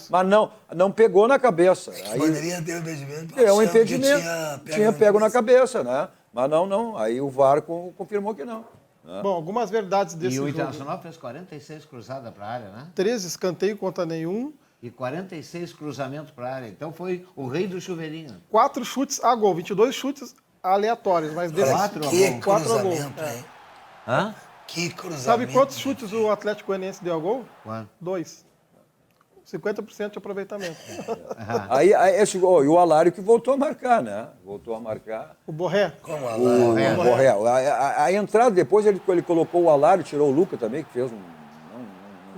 mas não pegou na cabeça. Aí, poderia ter um impedimento. Deu um impedimento. Tinha pego na cabeça, né? Mas não. Aí o VAR confirmou que não. Né? Bom, algumas verdades desse jogo. E o Internacional fez 46 cruzadas para a área, né? 13 escanteio contra nenhum. E 46 cruzamentos para a área. Então foi o rei do chuveirinho. 4 chutes a gol, 22 chutes aleatórios. Mas desses 4 a gol. Hã? Que cruzamento. Sabe quantos chutes o Atlético Goianiense deu a gol? Quanto? 2. 50% de aproveitamento. Aí esse gol, e o Alário que voltou a marcar, né? Voltou a marcar. O Borré. Como Alário? O Borré. A entrada depois ele colocou o Alário, tirou o Luca também, que fez um...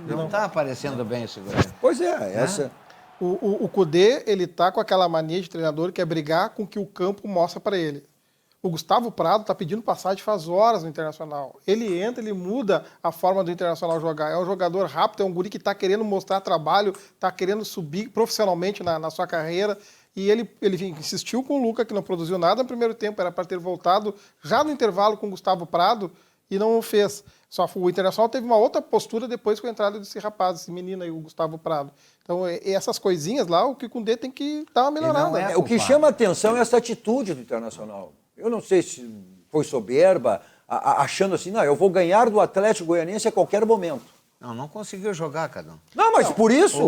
Não está aparecendo bem esse goleiro. Pois é, essa... O Kudê, ele tá com aquela mania de treinador que é brigar com o que o campo mostra para ele. O Gustavo Prado está pedindo passagem faz horas no Internacional. Ele entra, ele muda a forma do Internacional jogar. É um jogador rápido, é um guri que está querendo mostrar trabalho, está querendo subir profissionalmente na sua carreira. E ele insistiu com o Luca, que não produziu nada no primeiro tempo, era para ter voltado já no intervalo com o Gustavo Prado e não o fez. Só o Internacional teve uma outra postura depois com a entrada desse rapaz, esse menino aí, o Gustavo Prado. Então, essas coisinhas lá, o Kikundé tem que dar uma melhorada. O que chama a atenção é essa atitude do Internacional. Eu não sei se foi soberba, achando assim, não, eu vou ganhar do Atlético Goianiense a qualquer momento. Não conseguiu jogar, Cadão. Não, mas por isso.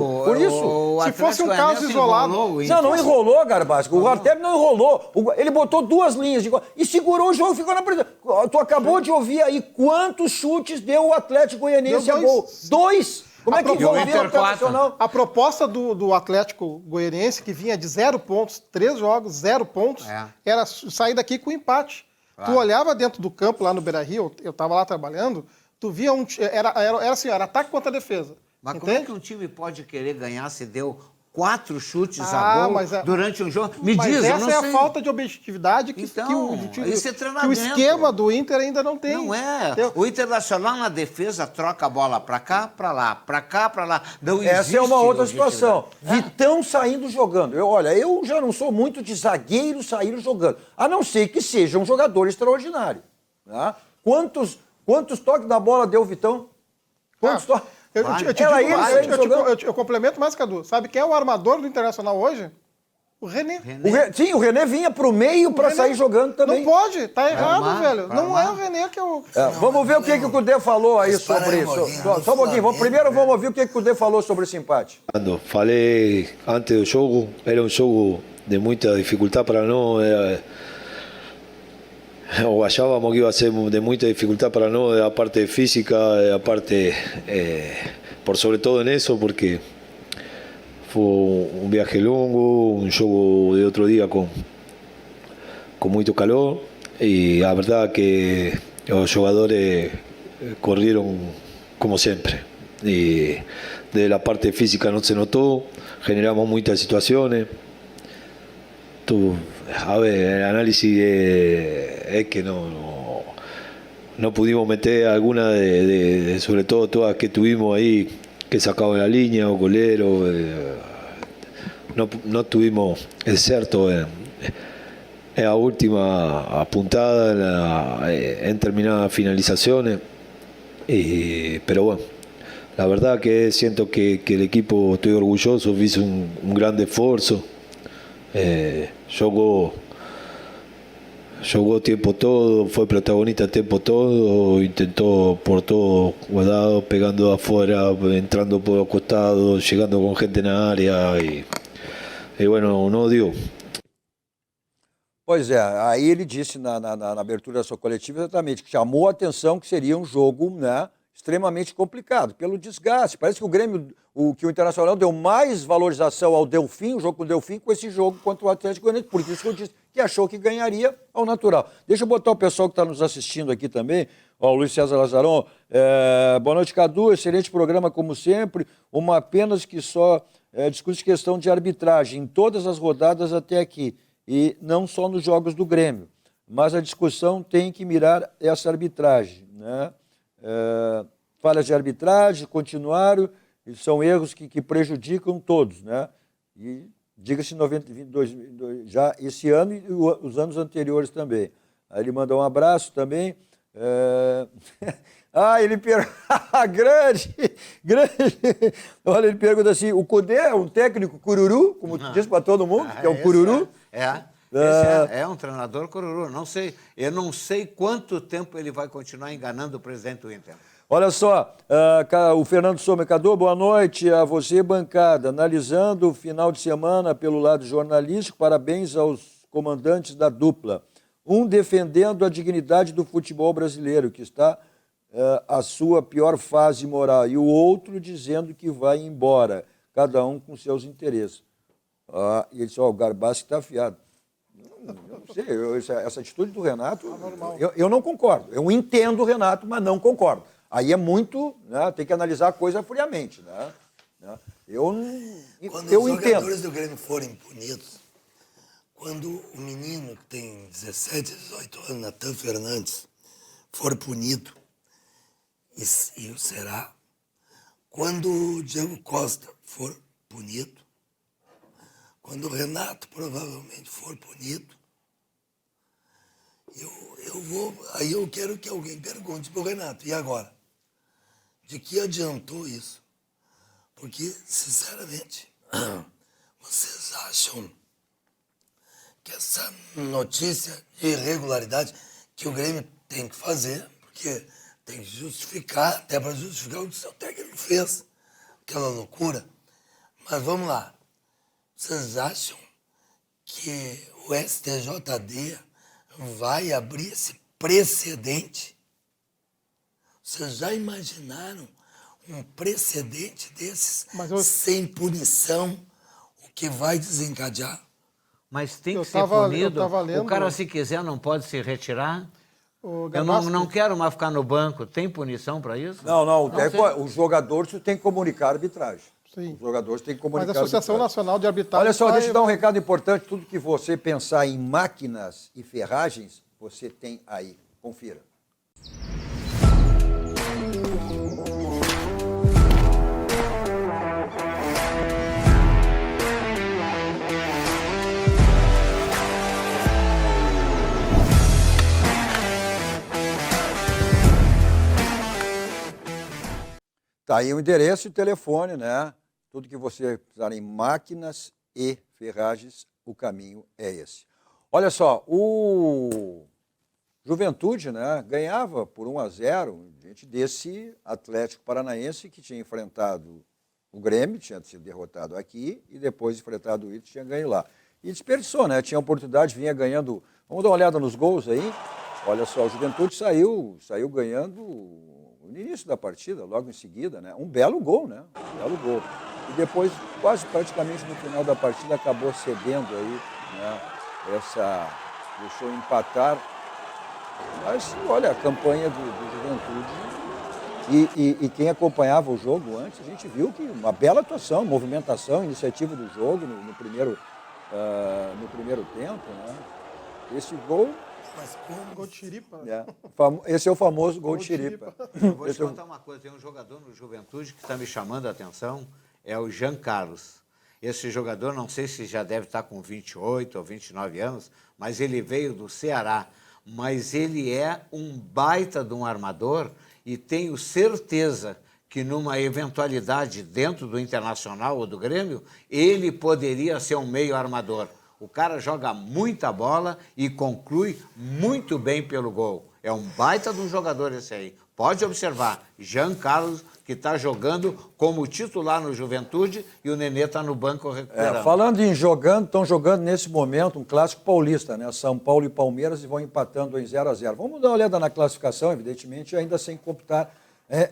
Se fosse um caso isolado. Não enrolou, Garbasco. O Artemio não enrolou. Ele botou 2 linhas e segurou o jogo e ficou na presa. Tu acabou de ouvir aí quantos chutes deu o Atlético Goianiense a gol. 2! Como é que envolveu o Internacional? A proposta do Atlético Goianiense, que vinha de 0 pontos, 3 jogos, 0 pontos, era sair daqui com empate. Claro. Tu olhava dentro do campo lá no Beira-Rio, eu estava lá trabalhando, tu via era ataque contra defesa. Mas entende? Como é que um time pode querer ganhar se deu 4 chutes a gol durante um jogo? Me diz, eu não sei. Essa é a falta de objetividade que o esquema do Inter ainda não tem. Não é. O Internacional na defesa troca a bola pra cá, pra lá, pra cá, pra lá. Não Essa é uma outra situação. Vitão saindo jogando. Eu já não sou muito de zagueiro sair jogando. A não ser que seja um jogador extraordinário. Tá? Quantos toques da bola deu o Vitão? Quantos toques? Eu complemento mais, Cadu. Sabe quem é o armador do Internacional hoje? O René. Sim, o René vinha pro meio para sair jogando também. Não pode, tá errado, velho. Não é o René que é o... Vamos ver o que o Cudê falou aí sobre isso. Só um pouquinho. Primeiro vamos ouvir o que o Cudê falou sobre esse empate. Quando falei antes do jogo, era um jogo de muita dificuldade para nós. O achávamos que iba a ser de mucha dificultad para nosotros, la parte física, la parte, por sobre todo en eso, porque fue un viaje largo, un juego de otro día con mucho calor, y la verdad que los jugadores corrieron como siempre. Y de la parte física no se notó, generamos muchas situaciones. A ver, el análisis es que no pudimos meter alguna de sobre todo todas que tuvimos ahí, que sacaban la línea o golero. No tuvimos el certo en la última apuntada, en determinadas finalizaciones. Pero bueno, la verdad que siento que el equipo, estoy orgulloso, hizo un gran esfuerzo. Jugó tiempo todo, fue protagonista tiempo todo, intentó por todo guardado, pegando afuera, entrando por los costados, llegando con gente en la área y bueno, não deu. Pois é, aí ele disse na abertura da sua coletiva exatamente que chamou a atenção que seria um jogo, né, extremamente complicado, pelo desgaste. Parece que o Grêmio, que o Internacional deu mais valorização ao Delfim, o jogo com o Delfim, com esse jogo contra o Atlético Goianiense. Por isso que eu disse que achou que ganharia ao natural. Deixa eu botar o pessoal que está nos assistindo aqui também. O Luiz César Lazaron. Boa noite, Cadu. Excelente programa, como sempre. Uma apenas que só discute questão de arbitragem em todas as rodadas até aqui. E não só nos jogos do Grêmio. Mas a discussão tem que mirar essa arbitragem, né? Falhas de arbitragem, continuaram, são erros que prejudicam todos, né? E diga-se 92, já esse ano e os anos anteriores também. Aí ele mandou um abraço também. Ele pergunta, grande. Olha, ele pergunta assim, o Cudê é um técnico cururu, como tu diz para todo mundo, que é um cururu? Esse é um treinador cururu. Eu não sei quanto tempo ele vai continuar enganando o presidente do Inter. Olha só, o Fernando Somecador, boa noite a você, bancada. Analisando o final de semana pelo lado jornalístico, parabéns aos comandantes da dupla. Um defendendo a dignidade do futebol brasileiro, que está a sua pior fase moral, e o outro dizendo que vai embora, cada um com seus interesses. E ele disse, o Garbassi está afiado. Eu não sei, essa atitude do Renato, eu não concordo. Eu entendo o Renato, mas não concordo. Aí é muito, né, tem que analisar a coisa friamente. Né? Eu Quando os entendo. jogadores do Grêmio forem punidos, quando o menino que tem 17, 18 anos, Natan Fernandes, for punido, e o será, quando o Diego Costa for punido, quando o Renato provavelmente for punido, aí eu quero que alguém pergunte para o Renato, e agora? De que adiantou isso? Porque, sinceramente, vocês acham que essa notícia de irregularidade que o Grêmio tem que fazer, porque tem que justificar, até para justificar o que o seu técnico fez, aquela loucura. Mas vamos lá. Vocês acham que o STJD vai abrir esse precedente? Vocês já imaginaram um precedente desses sem punição, o que vai desencadear? Mas tem que ser punido. lendo, o cara, se quiser, não pode se retirar. Eu Gabasco, não quero mais ficar no banco. Tem punição para isso? Não. Os jogadores têm que comunicar a arbitragem. Sim. Os jogadores têm que comunicar Mas a Associação Nacional de Arbitragem... Olha só, deixa eu dar um recado importante. Tudo que você pensar em máquinas e ferragens, você tem aí. Confira. Tá aí o endereço e o telefone, né? Tudo que você precisar em máquinas e ferragens, o caminho é esse. Olha só, o Juventude, né, ganhava por 1-0 diante desse Atlético Paranaense que tinha enfrentado o Grêmio, tinha sido derrotado aqui e depois enfrentado o Ito, tinha ganho lá. E desperdiçou, né? Tinha oportunidade, vinha ganhando. Vamos dar uma olhada nos gols aí. Olha só, o Juventude saiu ganhando no início da partida, logo em seguida, né? Um belo gol, né? Um belo gol. E depois, quase praticamente no final da partida, acabou cedendo aí, né? Deixou empatar. Mas, olha, a campanha do Juventude. E quem acompanhava o jogo antes, a gente viu que uma bela atuação, movimentação, iniciativa do jogo no primeiro tempo, né? Esse gol... Mas como? Gol de Chiripa. Esse é o famoso gol de Chiripa. Vou te contar uma coisa, tem um jogador no Juventude que está me chamando a atenção, é o Jean Carlos. Esse jogador, não sei se já deve estar com 28 ou 29 anos, mas ele veio do Ceará. Mas ele é um baita de um armador e tenho certeza que numa eventualidade dentro do Internacional ou do Grêmio, ele poderia ser um meio armador. O cara joga muita bola e conclui muito bem pelo gol. É um baita de um jogador esse aí. Pode observar, Jean Carlos, que está jogando como titular no Juventude e o Nenê está no banco recuperando. Falando em jogando, estão jogando nesse momento um clássico paulista, né? São Paulo e Palmeiras, e vão empatando em 0-0. Vamos dar uma olhada na classificação, evidentemente, ainda sem computar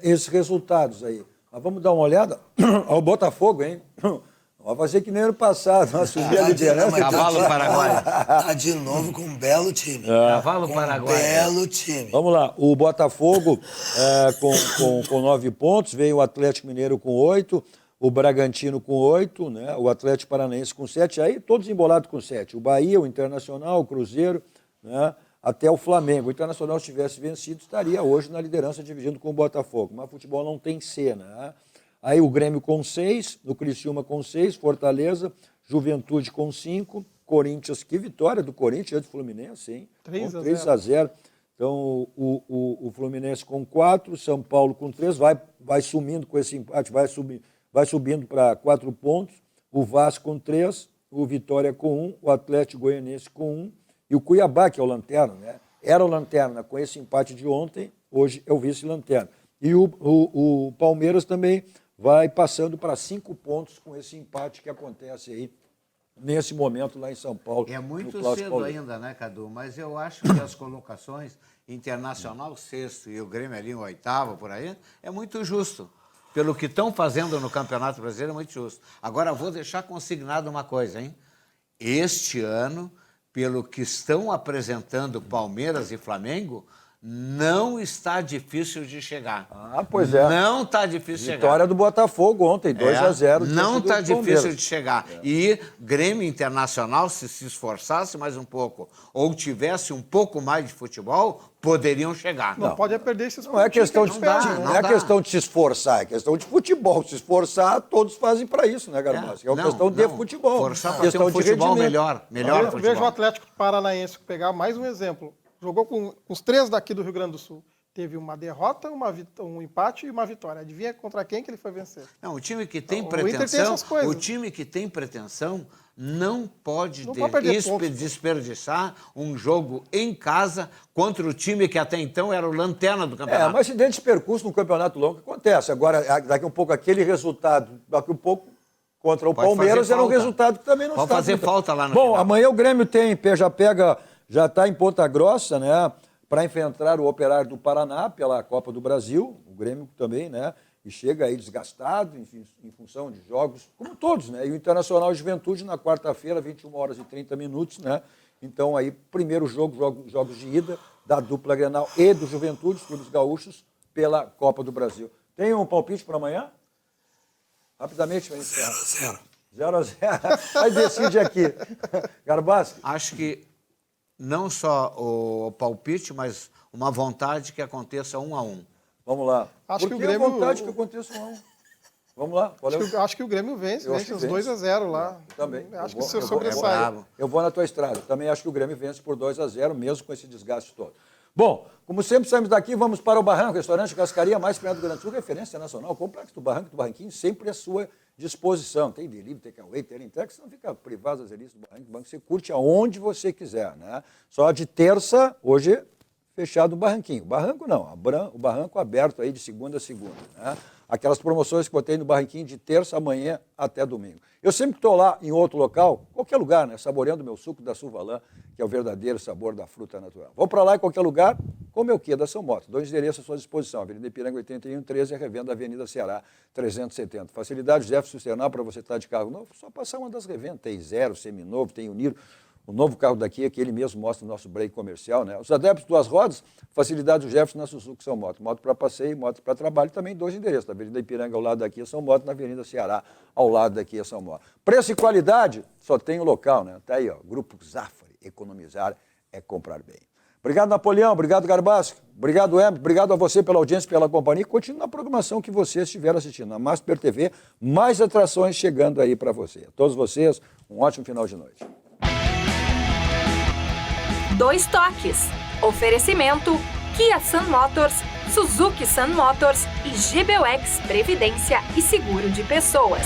esses resultados aí. Mas vamos dar uma olhada ao Botafogo, hein? Vai fazer que nem ano passado, nós subimos a liderança. Cavalo Paraguai. Tá de novo com um belo time. Cavalo Paraguai. Belo time. Vamos lá, o Botafogo com 9 pontos, veio o Atlético Mineiro com 8, o Bragantino com 8, né? O Atlético Paranaense com 7, aí todos embolados com 7. O Bahia, o Internacional, o Cruzeiro, né? Até o Flamengo. O Internacional, se tivesse vencido, estaria hoje na liderança dividindo com o Botafogo. Mas o futebol não tem cena, né? Aí o Grêmio com 6, o Criciúma com 6, Fortaleza, Juventude com 5, Corinthians, que vitória do Corinthians, do Fluminense, hein? 3-0. Então o Fluminense com 4, São Paulo com 3, vai sumindo com esse empate, vai subindo para 4 pontos, o Vasco com 3, o Vitória com 1, o Atlético Goianiense com 1 e o Cuiabá, que é o lanterna, né? Era o lanterna com esse empate de ontem, hoje é o vice-lanterna. E o Palmeiras também vai passando para 5 pontos com esse empate que acontece aí nesse momento lá em São Paulo. É muito cedo ainda, né, Cadu? Mas eu acho que as colocações Internacional 6º e o Grêmio ali em 8º, por aí, é muito justo. Pelo que estão fazendo no Campeonato Brasileiro, é muito justo. Agora, vou deixar consignado uma coisa, hein? Este ano, pelo que estão apresentando Palmeiras e Flamengo, não está difícil de chegar. Ah, pois é. Não está difícil de chegar. Vitória do Botafogo ontem, 2-0. Não está difícil de chegar. E Grêmio Internacional, se esforçasse mais um pouco, ou tivesse um pouco mais de futebol, poderiam chegar. Não pode perder esses Não é questão de não é questão de se esforçar, é questão de futebol. Se esforçar, todos fazem para isso, né, Garbassi? É uma questão de futebol. Forçar para ter um futebol melhor futebol. Veja o Atlético Paranaense, pegar mais um exemplo. Jogou com os 3 daqui do Rio Grande do Sul. Teve uma derrota, um empate e uma vitória. Adivinha contra quem que ele foi vencer? Não, o time que tem pretensão, não pode desperdiçar um jogo em casa contra o time que até então era o lanterna do campeonato. Mas acidente de percurso no campeonato longo acontece. Agora, daqui um pouco, aquele resultado, daqui um pouco, contra o Palmeiras, era um resultado que também não está. Pode fazer falta lá no Bom, final. amanhã o Grêmio já está em Ponta Grossa, né? Para enfrentar o Operário do Paraná pela Copa do Brasil, o Grêmio também, né? E chega aí desgastado, em função de jogos, como todos, né? E o Internacional Juventude na quarta-feira, 21h30, né? Então aí, primeiro jogos de ida da dupla Grenal e do Juventude, os clubes gaúchos, pela Copa do Brasil. Tem um palpite para amanhã? Rapidamente, vai encerrar. 0-0. Aí decide aqui. Garbassi? Acho que não só o palpite, mas uma vontade que aconteça 1-1. Vamos lá. Acho que o Grêmio... vontade que aconteça 1-1. Vamos lá. Acho que o Grêmio vence os 2-0 lá. Também. Acho que se sobressai. Eu vou na tua estrada. Também acho que o Grêmio vence por 2-0, mesmo com esse desgaste todo. Bom, como sempre saímos daqui, vamos para o Barranco, restaurante Cascaria mais perto do Grande Sul, referência nacional, complexo do Barranco, do Barranquinho, sempre à sua disposição. Tem delivery, tem takeaway, tem entrega, você não fica privado das delícias do Barranco, você curte aonde você quiser, né? Só de terça, hoje, fechado o Barranquinho. Barranco não, o Barranco aberto aí de segunda a segunda, né? Aquelas promoções que eu tenho no Barranquinho de terça amanhã até domingo. Eu sempre estou lá em outro local, qualquer lugar, né? Saboreando meu suco da Suvalã, que é o verdadeiro sabor da fruta natural. Vou para lá em qualquer lugar, como o quê? Da São Moto. 2 endereços à sua disposição. Avenida Ipiranga 8113 e revenda Avenida Ceará 370. Facilidade Jefferson Sernal para você estar de carro novo, só passar uma das revendas. Tem zero, seminovo, tem Uniro. O novo carro daqui é que ele mesmo mostra no nosso break comercial, né? Os adeptos duas rodas, facilidade do Jefferson na Suzuki São Moto. Moto para passeio, moto para trabalho, também 2 endereços. Na Avenida Ipiranga ao lado daqui é São Moto, na Avenida Ceará ao lado daqui é São Moto. Preço e qualidade, só tem o local, né? Tá aí, ó, Grupo Zafari. Economizar é comprar bem. Obrigado, Napoleão. Obrigado, Garbassi. Obrigado, Emerson. Obrigado a você pela audiência, pela companhia. Continue na programação que você estiver assistindo. Na Masper TV, mais atrações chegando aí para você. A todos vocês, um ótimo final de noite. 2 toques. Oferecimento Kia Sun Motors, Suzuki Sun Motors e GBUX Previdência e Seguro de Pessoas.